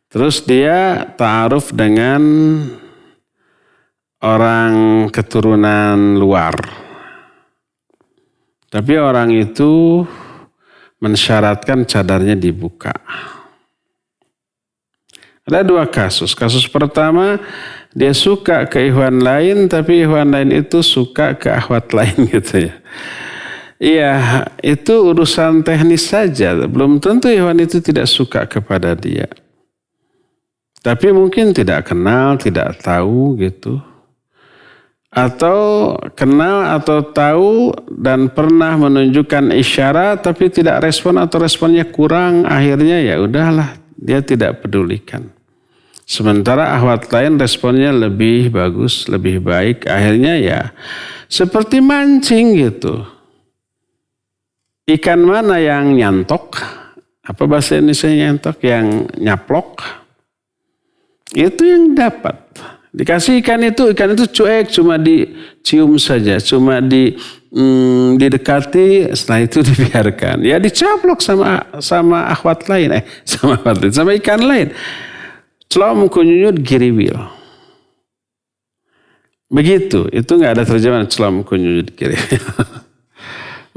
B: Terus dia ta'aruf dengan orang keturunan luar. Tapi orang itu mensyaratkan cadarnya dibuka. Ada dua kasus. Kasus pertama, dia suka ke ikhwan lain, tapi ikhwan lain itu suka ke akhwat lain gitu ya. Iya, itu urusan teknis saja. Belum tentu ikhwan itu tidak suka kepada dia. Tapi mungkin tidak kenal, tidak tahu gitu. Atau kenal atau tahu dan pernah menunjukkan isyarat, tapi tidak respon atau responnya kurang. Akhirnya ya udahlah, dia tidak pedulikan. Sementara akhwat lain responnya lebih bagus, lebih baik. Akhirnya ya seperti mancing gitu. Ikan mana yang nyantok? Apa bahasa Indonesia nyantok? Yang nyaplok? Itu yang dapat. Dikasih ikan itu cuek, cuma dicium saja, cuma didekati, setelah itu dibiarkan. Ya dicaplok sama akhwat lain, sama ikan lain. Celom kunyunyut giriwil. Begitu, itu nggak ada terjemahan celom kunyunyut giriwil.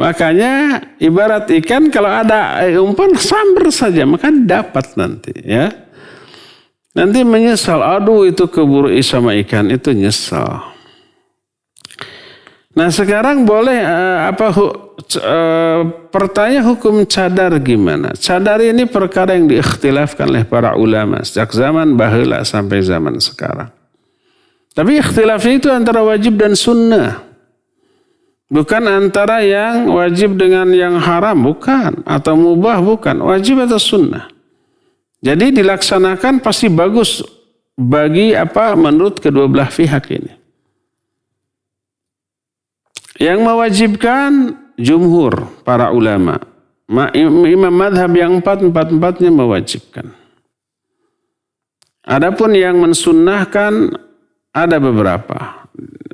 B: Makanya ibarat ikan kalau ada umpan sambar saja, maka dapat nanti ya. Nanti menyesal, aduh itu keburu sama ikan, itu nyesal. Nah sekarang boleh pertanyaan hukum cadar gimana? Cadar ini perkara yang diikhtilafkan oleh para ulama sejak zaman baheula sampai zaman sekarang. Tapi ikhtilafnya itu antara wajib dan sunnah. Bukan antara yang wajib dengan yang haram, bukan. Atau mubah, bukan. Wajib atau sunnah. Jadi dilaksanakan pasti bagus bagi menurut kedua belah pihak ini. Yang mewajibkan jumhur para ulama. Imam madhab yang empat-empatnya mewajibkan. Adapun yang mensunnahkan ada beberapa.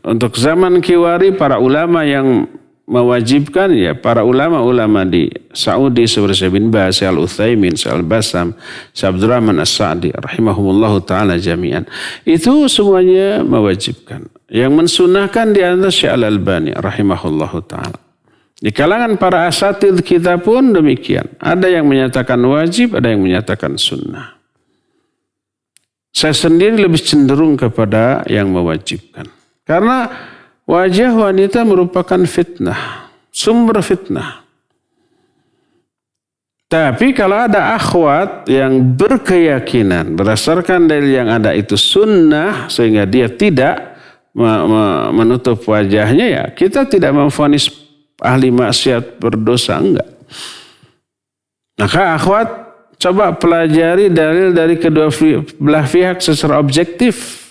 B: Untuk zaman Kiwari para ulama yang mewajibkan ya para ulama-ulama di Saudi seperti Syekh bin Baz, Syekh Al-Utsaimin, Syekh Al-Basam, Syekh Abdurrahman As-Sa'di rahimahumullahu taala jami'an. Itu semuanya mewajibkan. Yang mensunahkan di antara Syekh Al-Albani rahimahullahu taala. Di kalangan para asatidz kita pun demikian. Ada yang menyatakan wajib, ada yang menyatakan sunnah. Saya sendiri lebih cenderung kepada yang mewajibkan. Karena wajah wanita merupakan fitnah, sumber fitnah. Tapi kalau ada akhwat yang berkeyakinan berdasarkan dalil yang ada itu sunnah sehingga dia tidak menutup wajahnya, ya kita tidak memvonis ahli maksiat berdosa, enggak. Maka akhwat coba pelajari dalil dari kedua belah pihak secara objektif.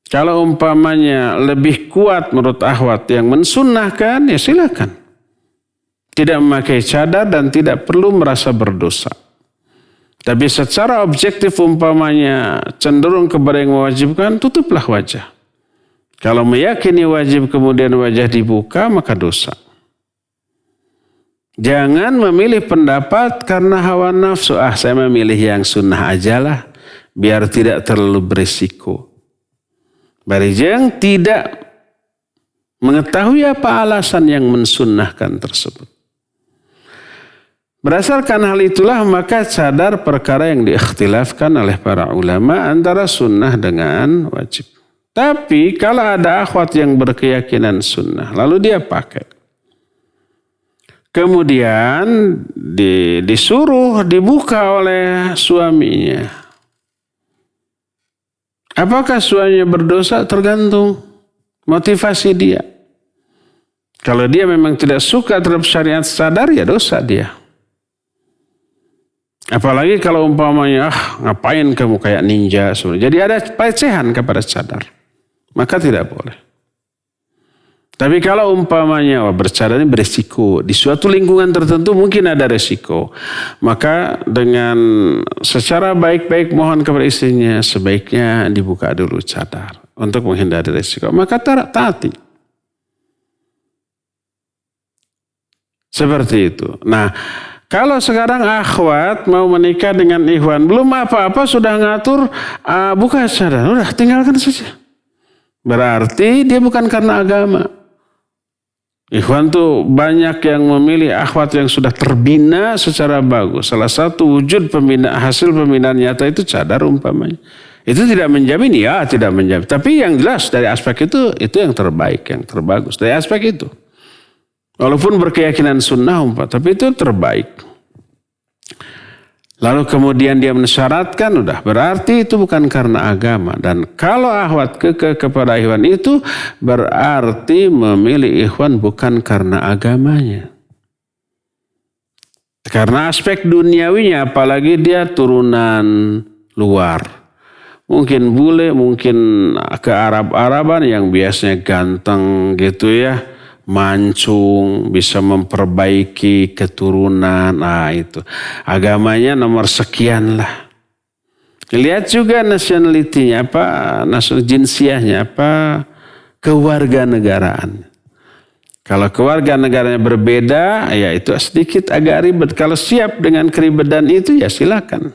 B: Kalau umpamanya lebih kuat menurut akhwat yang mensunnahkan, ya silakan. Tidak memakai cadar dan tidak perlu merasa berdosa. Tapi secara objektif umpamanya cenderung kepada yang mewajibkan, tutuplah wajah. Kalau meyakini wajib kemudian wajah dibuka, maka dosa. Jangan memilih pendapat karena hawa nafsu. Saya memilih yang sunnah ajalah, biar tidak terlalu berisiko. Barijang tidak mengetahui apa alasan yang mensunnahkan tersebut. Berdasarkan hal itulah maka sadar perkara yang diikhtilafkan oleh para ulama antara sunnah dengan wajib. Tapi kalau ada akhwat yang berkeyakinan sunnah lalu dia pakai. Kemudian disuruh dibuka oleh suaminya. Apakah suaminya berdosa? Tergantung motivasi dia. Kalau dia memang tidak suka terhadap syariat sadar ya dosa dia. Apalagi kalau umpamanya, ngapain kamu kayak ninja. Jadi ada pelecehan kepada cadar. Maka tidak boleh. Tapi kalau umpamanya bercadar ini beresiko. Di suatu lingkungan tertentu mungkin ada resiko. Maka dengan secara baik-baik mohon kepada istrinya. Sebaiknya dibuka dulu cadar. Untuk menghindari resiko. Maka taati. Seperti itu. Nah, kalau sekarang akhwat mau menikah dengan ikhwan, belum apa-apa sudah ngatur buka cadar, udah tinggalkan saja. Berarti dia bukan karena agama. Ikhwan tuh banyak yang memilih akhwat yang sudah terbina secara bagus. Salah satu wujud hasil pembinaan nyata itu cadar umpamanya. Itu tidak menjamin, ya tidak menjamin. Tapi yang jelas dari aspek itu yang terbaik, yang terbagus. Dari aspek itu. Walaupun berkeyakinan sunnah tapi itu terbaik. Lalu kemudian dia mensyaratkan, udah berarti itu bukan karena agama. Dan kalau akhwat kepada ikhwan itu berarti memilih ikhwan bukan karena agamanya. Karena aspek duniawinya, apalagi dia turunan luar. Mungkin bule, mungkin ke Arab-Araban yang biasanya ganteng gitu ya. Mancung, bisa memperbaiki keturunan, itu. Agamanya nomor sekian lah. Lihat juga nationality-nya, jinsiahnya, kewarganegaraan. Kalau kewarganegaranya berbeda, ya itu sedikit agak ribet. Kalau siap dengan keribetan itu, ya silakan.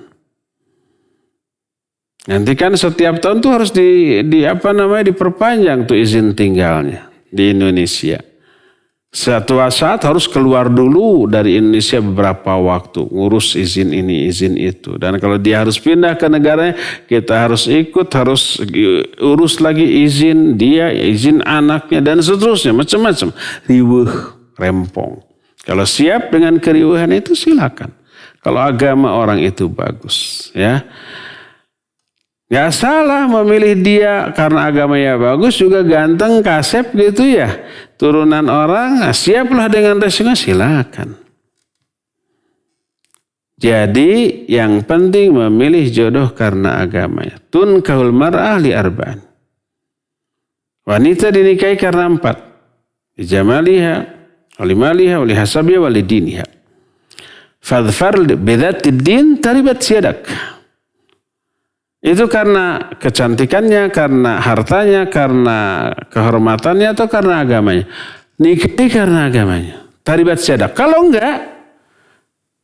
B: Nanti kan setiap tahun tuh harus diperpanjang tuh izin tinggalnya di Indonesia. Satu saat harus keluar dulu dari Indonesia beberapa waktu. Ngurus izin ini, izin itu. Dan kalau dia harus pindah ke negaranya, kita harus ikut, harus urus lagi izin dia, izin anaknya, dan seterusnya. Macam-macam. Riweuh, rempong. Kalau siap dengan keriuhan itu silakan. Kalau agama orang itu bagus. Ya. Gak salah memilih dia karena agamanya bagus, juga ganteng, kasep gitu ya. Turunan orang, siaplah dengan resiko, silakan. Jadi yang penting memilih jodoh karena agamanya. Tunkahul mar'ah li arba'an. Wanita dinikahi karena 4. Lijamaliha, walimaliha, walihasabiha, walidiniha. Fadfar bidatid din taribat siyadak. Itu karena kecantikannya, karena hartanya, karena kehormatannya, atau karena agamanya. Nikahi karena agamanya. Taribat syadak. Kalau enggak,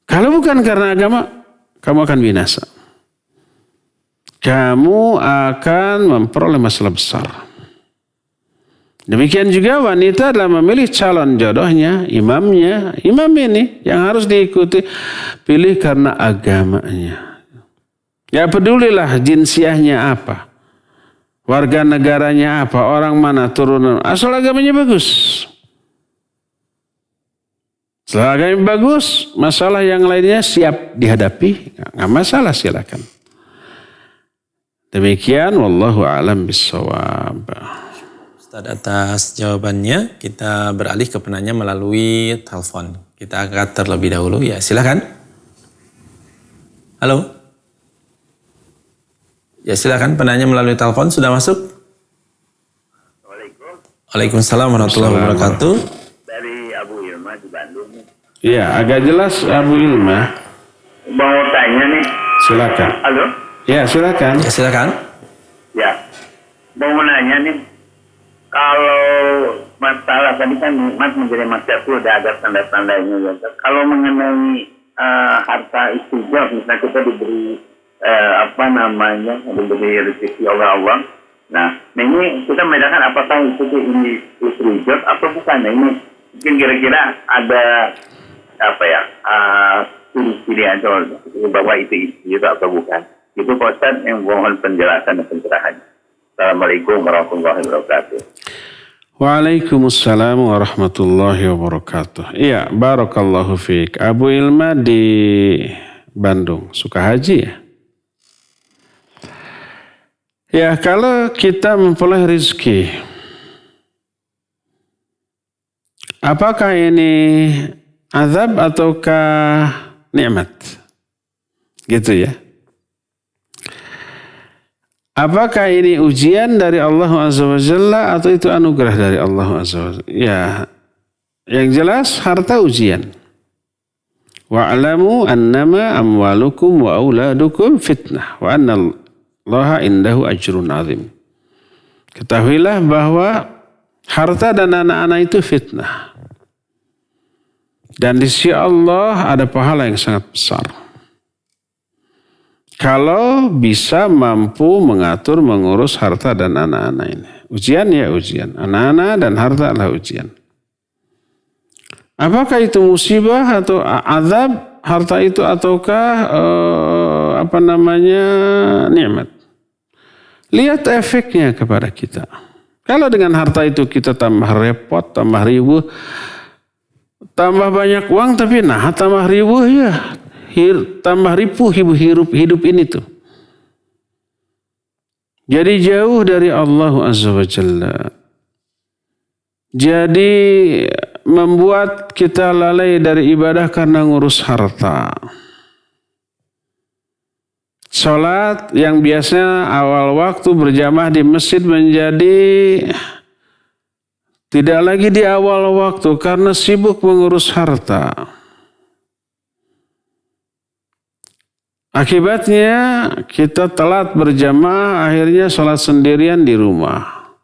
B: kalau bukan karena agama, kamu akan binasa. Kamu akan memperoleh masalah besar. Demikian juga wanita adalah memilih calon jodohnya, imamnya. Imam ini yang harus diikuti, pilih karena agamanya. Ya pedulilah jinsiahnya apa. Warga negaranya apa. Orang mana turunan. Asal agamanya bagus. Setelah agamanya bagus. Masalah yang lainnya siap dihadapi. Nggak masalah, silakan. Demikian. Wallahu a'lam bissawab.
C: Ustaz, atas jawabannya. Kita beralih ke penanya melalui telepon. Kita angkat terlebih dahulu. Ya silakan. Halo. Ya silakan, penanya melalui telepon sudah masuk. Waalaikumsalam warahmatullahi wabarakatuh.
E: Dari Abu Ilma di Bandung.
B: Iya, agak jelas Abu Ilma.
E: Mau tanya nih.
B: Silakan.
E: Halo?
B: Ya, silakan.
C: Ya silakan.
E: Ya. Mau nanya nih. Kalau masalah tadi kan Mas menjadi masyarakat udah ada tanda-tandanya. Kalau mengenai harta istijab, misalnya kita diberi diberi rezeki oleh Allah. Nah, ini kita membedakan apakah itu ini istijab atau bukan. Nah, ini mungkin kira-kira ada ciri-ciri atau bahwa itu atau bukan. Itu Pak Ustaz yang mohon penjelasan dan pencerahan. Assalamualaikum warahmatullahi wabarakatuh.
B: Waalaikumsalam warahmatullahi wabarakatuh. Iya, barakallahu fiik. Abu Ilma di Bandung, suka haji ya? Ya, kalau kita memperoleh rezeki, apakah ini azab ataukah nikmat? Gitu ya. Apakah ini ujian dari Allah Azza wa Jalla atau itu anugerah dari Allah Azza wa Jalla? Ya, yang jelas harta ujian. Wa'lamu annama amwalukum wa auladukum fitnah wa anna Allah indahu ajrun azim. Ketahuilah bahwa harta dan anak-anak itu fitnah. Dan di sisi Allah ada pahala yang sangat besar. Kalau bisa mampu mengatur, mengurus harta dan anak-anak ini. Ujian ya ujian. Anak-anak dan harta adalah ujian. Apakah itu musibah atau azab harta itu ataukah nikmat? Lihat efeknya kepada kita. Kalau dengan harta itu kita tambah repot, tambah ribuh, tambah banyak uang tapi tambah ribuh ya. Tambah ripuh hidup ini tuh. Jadi jauh dari Allah Azza wa Jalla. Jadi membuat kita lalai dari ibadah karena ngurus harta. Salat yang biasanya awal waktu berjamaah di masjid menjadi tidak lagi di awal waktu karena sibuk mengurus harta. Akibatnya kita telat berjamaah, akhirnya sholat sendirian di rumah.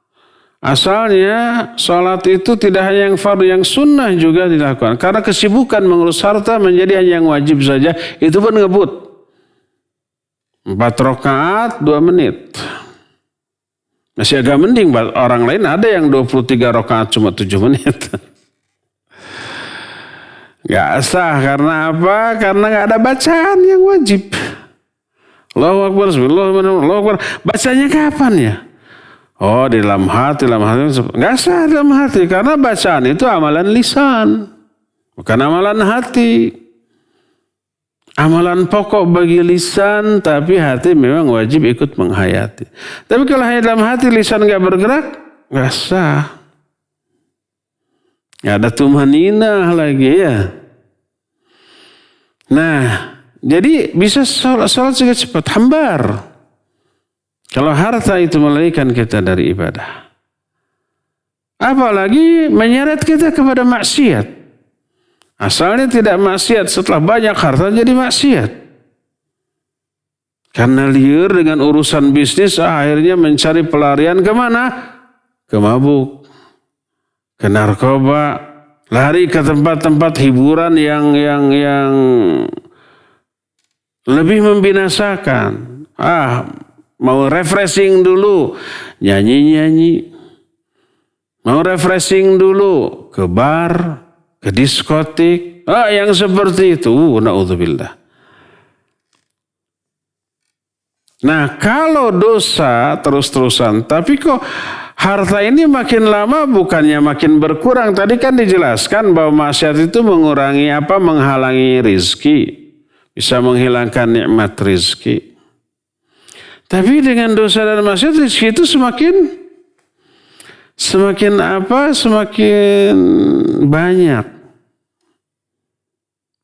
B: Asalnya sholat itu tidak hanya yang fardu, yang sunnah juga dilakukan. Karena kesibukan mengurus harta menjadi hanya yang wajib saja, itu pun ngebut. 4 rakaat 2 menit. Masih agak mending, orang lain ada yang 23 rakaat cuma 7 menit. Gak sah, karena apa? Karena gak ada bacaan yang wajib. Allahu Akbar, Allahu Akbar. Bacanya kapan ya? Oh, di dalam hati. Gak sah dalam hati, karena bacaan itu amalan lisan, bukan amalan hati. Amalan pokok bagi lisan, tapi hati memang wajib ikut menghayati. Tapi kalau hanya dalam hati, lisan gak bergerak, gak sah. Gak ada tumaninah lagi ya. Nah, jadi bisa sholat juga cepat, hambar. Kalau harta itu melalaikan kita dari ibadah. Apalagi menyeret kita kepada maksiat. Asalnya tidak maksiat, setelah banyak harta jadi maksiat. Karena liar dengan urusan bisnis, akhirnya mencari pelarian kemana? Ke mabuk, ke narkoba, lari ke tempat-tempat hiburan yang lebih membinasakan. Mau refreshing dulu, nyanyi-nyanyi. Mau refreshing dulu, ke bar, ke diskotik. Yang seperti itu, na'udzubillah. Nah, kalau dosa terus-terusan, tapi kok harta ini makin lama bukannya makin berkurang. Tadi kan dijelaskan bahwa maksiat itu mengurangi menghalangi rizki. Bisa menghilangkan nikmat rizki. Tapi dengan dosa dan maksiat rizki itu semakin banyak.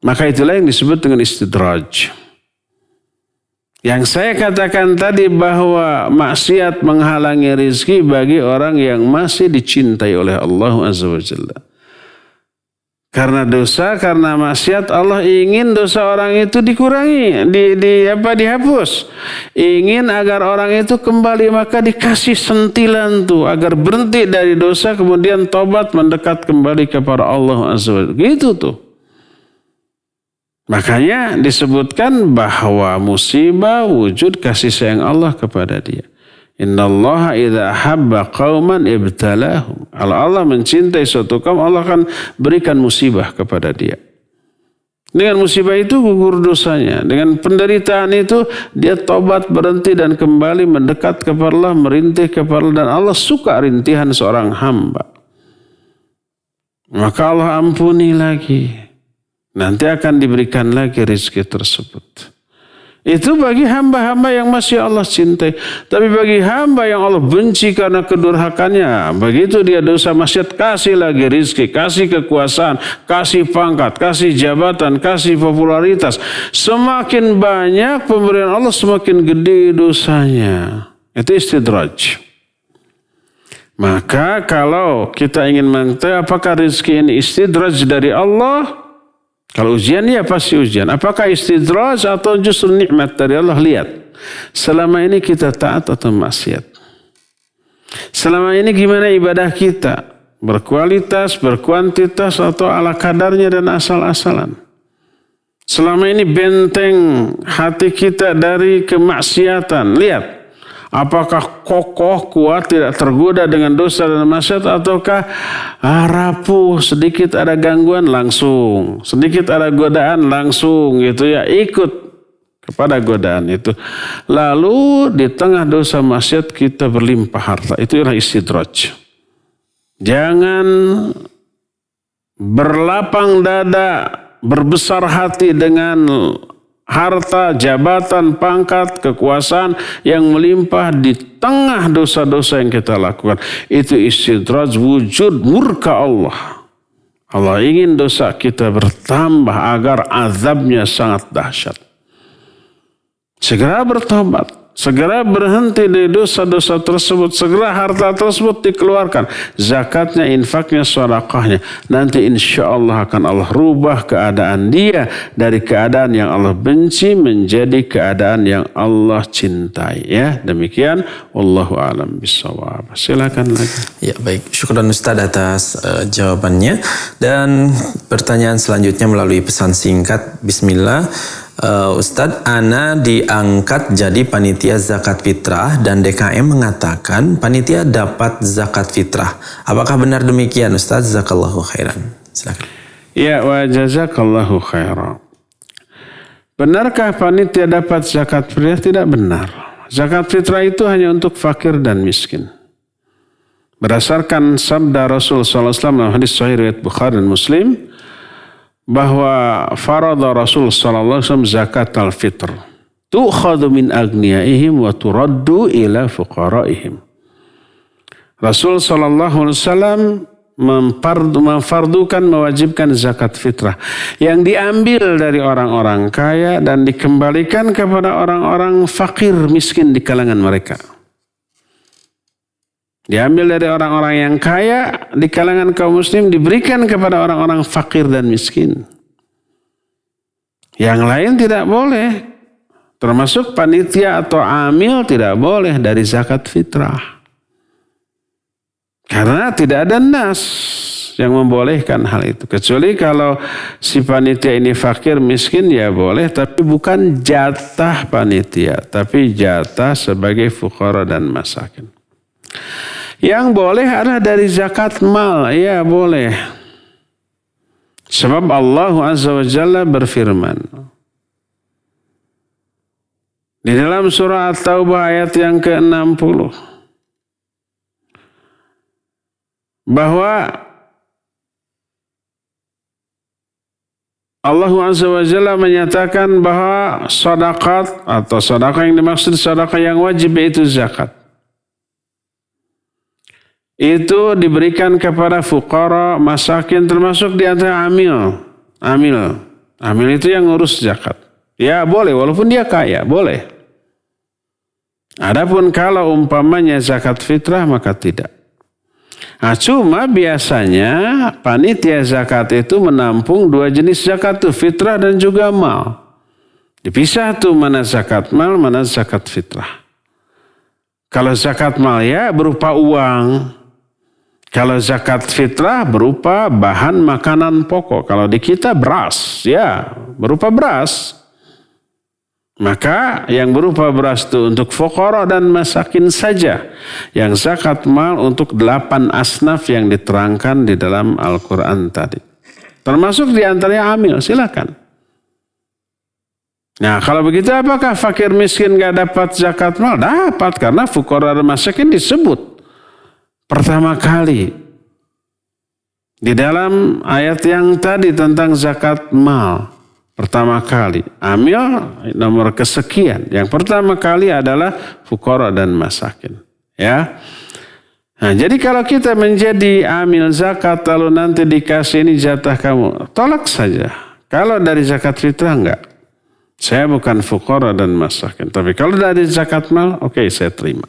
B: Maka itulah yang disebut dengan istidraj. Yang saya katakan tadi bahwa maksiat menghalangi rizki bagi orang yang masih dicintai oleh Allah Azza wa Jalla. Karena dosa, karena maksiat, Allah ingin dosa orang itu dikurangi, dihapus. Ingin agar orang itu kembali, maka dikasih sentilan tuh agar berhenti dari dosa, kemudian tobat mendekat kembali kepada Allah Azza wa Jalla. Gitu tuh. Makanya disebutkan bahwa musibah wujud kasih sayang Allah kepada dia. Innallaha idza habba qauman ibtalahum. Kalau Allah mencintai suatu kaum, Allah akan berikan musibah kepada dia. Dengan musibah itu gugur dosanya. Dengan penderitaan itu dia tobat, berhenti dan kembali mendekat kepada Allah, merintih kepada Allah. Dan Allah suka rintihan seorang hamba. Maka Allah ampuni lagi. Nanti akan diberikan lagi rezeki tersebut. Itu bagi hamba-hamba yang masih Allah cintai. Tapi bagi hamba yang Allah benci karena kedurhakannya, begitu dia dosa maksiat, kasih lagi rizki, kasih kekuasaan, kasih pangkat, kasih jabatan, kasih popularitas. Semakin banyak pemberian Allah, semakin gede dosanya. Itu istidraj. Maka kalau kita ingin mengetahui apakah rizki ini istidraj dari Allah, kalau ujian ya pasti ujian. Apakah istidraj atau justru nikmat dari Allah? Lihat. Selama ini kita taat atau maksiat? Selama ini gimana ibadah kita? Berkualitas, berkuantitas atau ala kadarnya dan asal-asalan? Selama ini benteng hati kita dari kemaksiatan. Lihat. Apakah kokoh, kuat, tidak tergoda dengan dosa dan maksiat, ataukah rapuh, sedikit ada gangguan langsung, sedikit ada godaan langsung gitu ya, ikut kepada godaan itu. Lalu di tengah dosa maksiat kita berlimpah harta. Itu adalah istidraj. Jangan berlapang dada, berbesar hati dengan harta, jabatan, pangkat, kekuasaan yang melimpah di tengah dosa-dosa yang kita lakukan. Itu istidraj, wujud murka Allah. Allah ingin dosa kita bertambah agar azabnya sangat dahsyat. Segera bertobat. Segera berhenti dari dosa-dosa tersebut. Segera harta tersebut dikeluarkan. Zakatnya, infaknya, sedekahnya. Nanti insya Allah akan Allah rubah keadaan dia dari keadaan yang Allah benci menjadi keadaan yang Allah cintai. Ya, demikian. Wallahu a'lam bishawab. Silakan lagi.
C: Ya, baik. Syukran Ustaz atas jawabannya. Dan pertanyaan selanjutnya melalui pesan singkat. Bismillah. Ustadz, ana diangkat jadi panitia zakat fitrah dan DKM mengatakan panitia dapat zakat fitrah. Apakah benar demikian Ustadz? Jazakallahu khairan. Silakan.
B: Ya, wa jazakallahu khairan. Benarkah panitia dapat zakat fitrah? Tidak benar. Zakat fitrah itu hanya untuk fakir dan miskin. Berdasarkan sabda Rasul SAW dalam hadis sahih riwayat Bukhari dan Muslim, bahwa farada Rasul sallallahu alaihi wasallam zakat al-fitr tu'khadhu min agniyaihim wa turaddu ila fuqaraihim. Rasul sallallahu alaihi wasallam memfardukan, mewajibkan zakat fitrah yang diambil dari orang-orang kaya dan dikembalikan kepada orang-orang fakir miskin di kalangan mereka. Diambil dari orang-orang yang kaya di kalangan kaum muslim, diberikan kepada orang-orang fakir dan miskin. Yang lain tidak boleh. Termasuk panitia atau amil tidak boleh dari zakat fitrah. Karena tidak ada nas yang membolehkan hal itu. Kecuali kalau si panitia ini fakir miskin ya boleh, tapi bukan jatah panitia, tapi jatah sebagai fuqara dan masakin. Yang boleh adalah dari zakat mal, ya boleh. Sebab Allah Azza wa Jalla berfirman di dalam surah At-Taubah ayat yang ke-60 bahwa Allah Azza wa Jalla menyatakan bahwa sedekah atau sedekah yang dimaksud sedekah yang wajib yaitu zakat. Itu diberikan kepada fuqara, masakin, termasuk di antara amil. Amil itu yang ngurus zakat. Ya boleh, walaupun dia kaya, boleh. Adapun kalau umpamanya zakat fitrah maka tidak. Nah, cuma biasanya panitia zakat itu menampung dua jenis zakat itu, fitrah dan juga mal. Dipisah tuh mana zakat mal, mana zakat fitrah. Kalau zakat mal ya berupa uang. Kalau zakat fitrah berupa bahan makanan pokok. Kalau di kita beras, ya berupa beras. Maka yang berupa beras itu untuk fuqara dan masakin saja. Yang zakat mal untuk 8 asnaf yang diterangkan di dalam Al-Quran tadi. Termasuk di antaranya amil, silakan. Nah kalau begitu apakah fakir miskin gak dapat zakat mal? Dapat, karena fuqara dan masakin disebut pertama kali di dalam ayat yang tadi tentang zakat mal. Pertama kali, amil nomor kesekian. Yang pertama kali adalah fuqara dan masakin. Ya. Nah, jadi kalau kita menjadi amil zakat lalu nanti dikasih ini jatah kamu, tolak saja. Kalau dari zakat fitrah enggak. Saya bukan fuqara dan masakin. Tapi kalau dari zakat mal, oke, saya terima.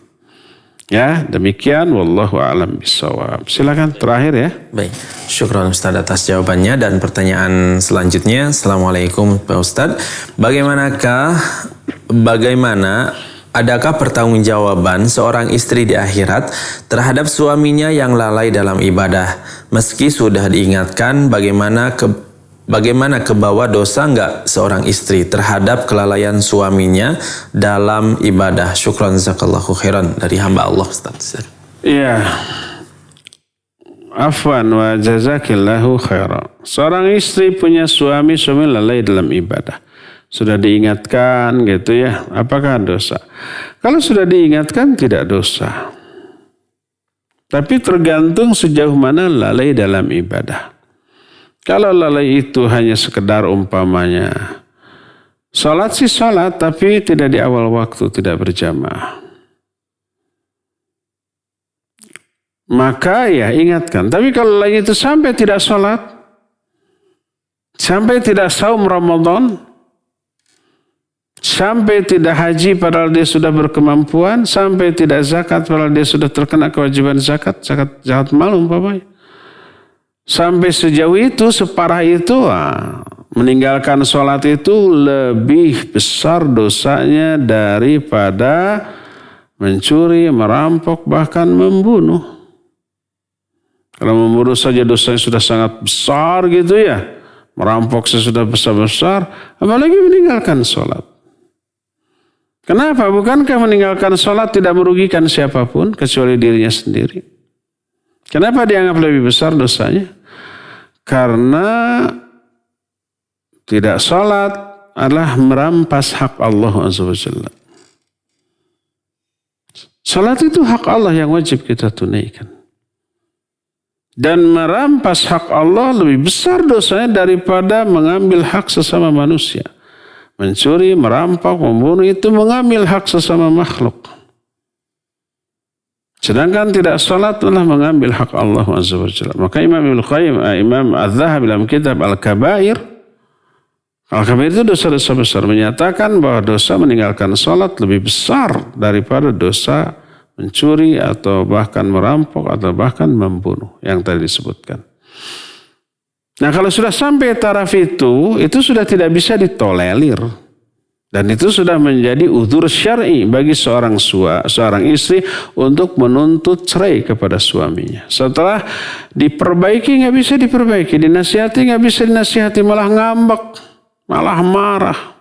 B: Ya, demikian wallahu a'lam bishawab. Silakan terakhir ya.
C: Baik, syukran Ustaz atas jawabannya. Dan pertanyaan selanjutnya, Assalamualaikum Pak Ustaz. Adakah pertanggungjawaban seorang istri di akhirat terhadap suaminya yang lalai dalam ibadah? Meski sudah diingatkan, bagaimana kebawa dosa enggak seorang istri terhadap kelalaian suaminya dalam ibadah? Syukran jazakallahu khairan dari hamba Allah, Ustaz.
B: Iya. Afwan wa jazakillahu khairan. Seorang istri punya suami lalai dalam ibadah. Sudah diingatkan gitu ya, apakah dosa? Kalau sudah diingatkan tidak dosa. Tapi tergantung sejauh mana lalai dalam ibadah. Kalau lalai itu hanya sekedar umpamanya, salat sih salat tapi tidak di awal waktu, tidak berjamaah. Maka ya ingatkan. Tapi kalau lalai itu sampai tidak salat, sampai tidak saum Ramadan, sampai tidak haji padahal dia sudah berkemampuan, sampai tidak zakat padahal dia sudah terkena kewajiban zakat mal umpamanya. Sampai sejauh itu, separah itu, meninggalkan sholat itu lebih besar dosanya daripada mencuri, merampok, bahkan membunuh. Kalau membunuh saja dosanya sudah sangat besar gitu ya, merampok sudah besar-besar, apalagi meninggalkan sholat. Kenapa? Bukankah meninggalkan sholat tidak merugikan siapapun kecuali dirinya sendiri? Kenapa dianggap lebih besar dosanya? Karena tidak sholat adalah merampas hak Allah Azza wa Jalla. Sholat itu hak Allah yang wajib kita tunaikan. Dan merampas hak Allah lebih besar dosanya daripada mengambil hak sesama manusia. Mencuri, merampok, membunuh itu mengambil hak sesama makhluk. Sedangkan tidak salat adalah mengambil hak Allah Azza wa Jalla. Maka Imam Az-Zahabi dalam kitab Al-Kabair itu dosa-dosa besar, menyatakan bahwa dosa meninggalkan salat lebih besar daripada dosa mencuri atau bahkan merampok atau bahkan membunuh yang tadi disebutkan. Nah kalau sudah sampai taraf itu sudah tidak bisa ditolerir. Dan itu sudah menjadi udzur syar'i bagi seorang istri untuk menuntut cerai kepada suaminya. Setelah diperbaiki nggak bisa diperbaiki, dinasihati nggak bisa dinasihati, malah ngambek, malah marah.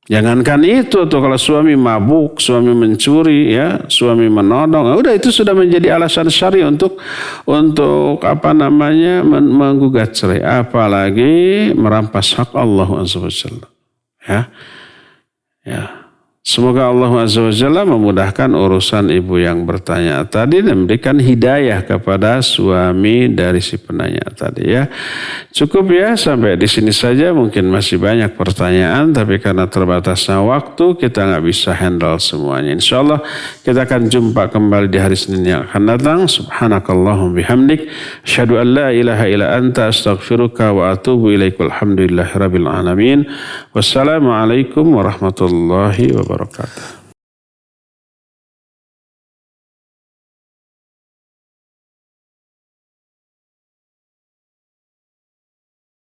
B: Jangankan itu tuh, kalau suami mabuk, suami mencuri, ya, suami menodong, udah itu sudah menjadi alasan syar'i untuk menggugat cerai, apalagi merampas hak Allah Azza wa Jalla. Ya. Semoga Allah Azza wa Jalla memudahkan urusan ibu yang bertanya tadi dan memberikan hidayah kepada suami dari si penanya tadi ya. Cukup ya sampai di sini saja, mungkin masih banyak pertanyaan tapi karena terbatasnya waktu kita nggak bisa handle semuanya. Insyaallah kita akan jumpa kembali di hari Senin yang akan datang. Subhanakallahumma bihamdik asyhadu an la ilaha illa anta astaghfiruka wa atubu ilaik. Walhamdulillahirabbil alamin. Wassalamualaikum warahmatullahi wabarakatuh.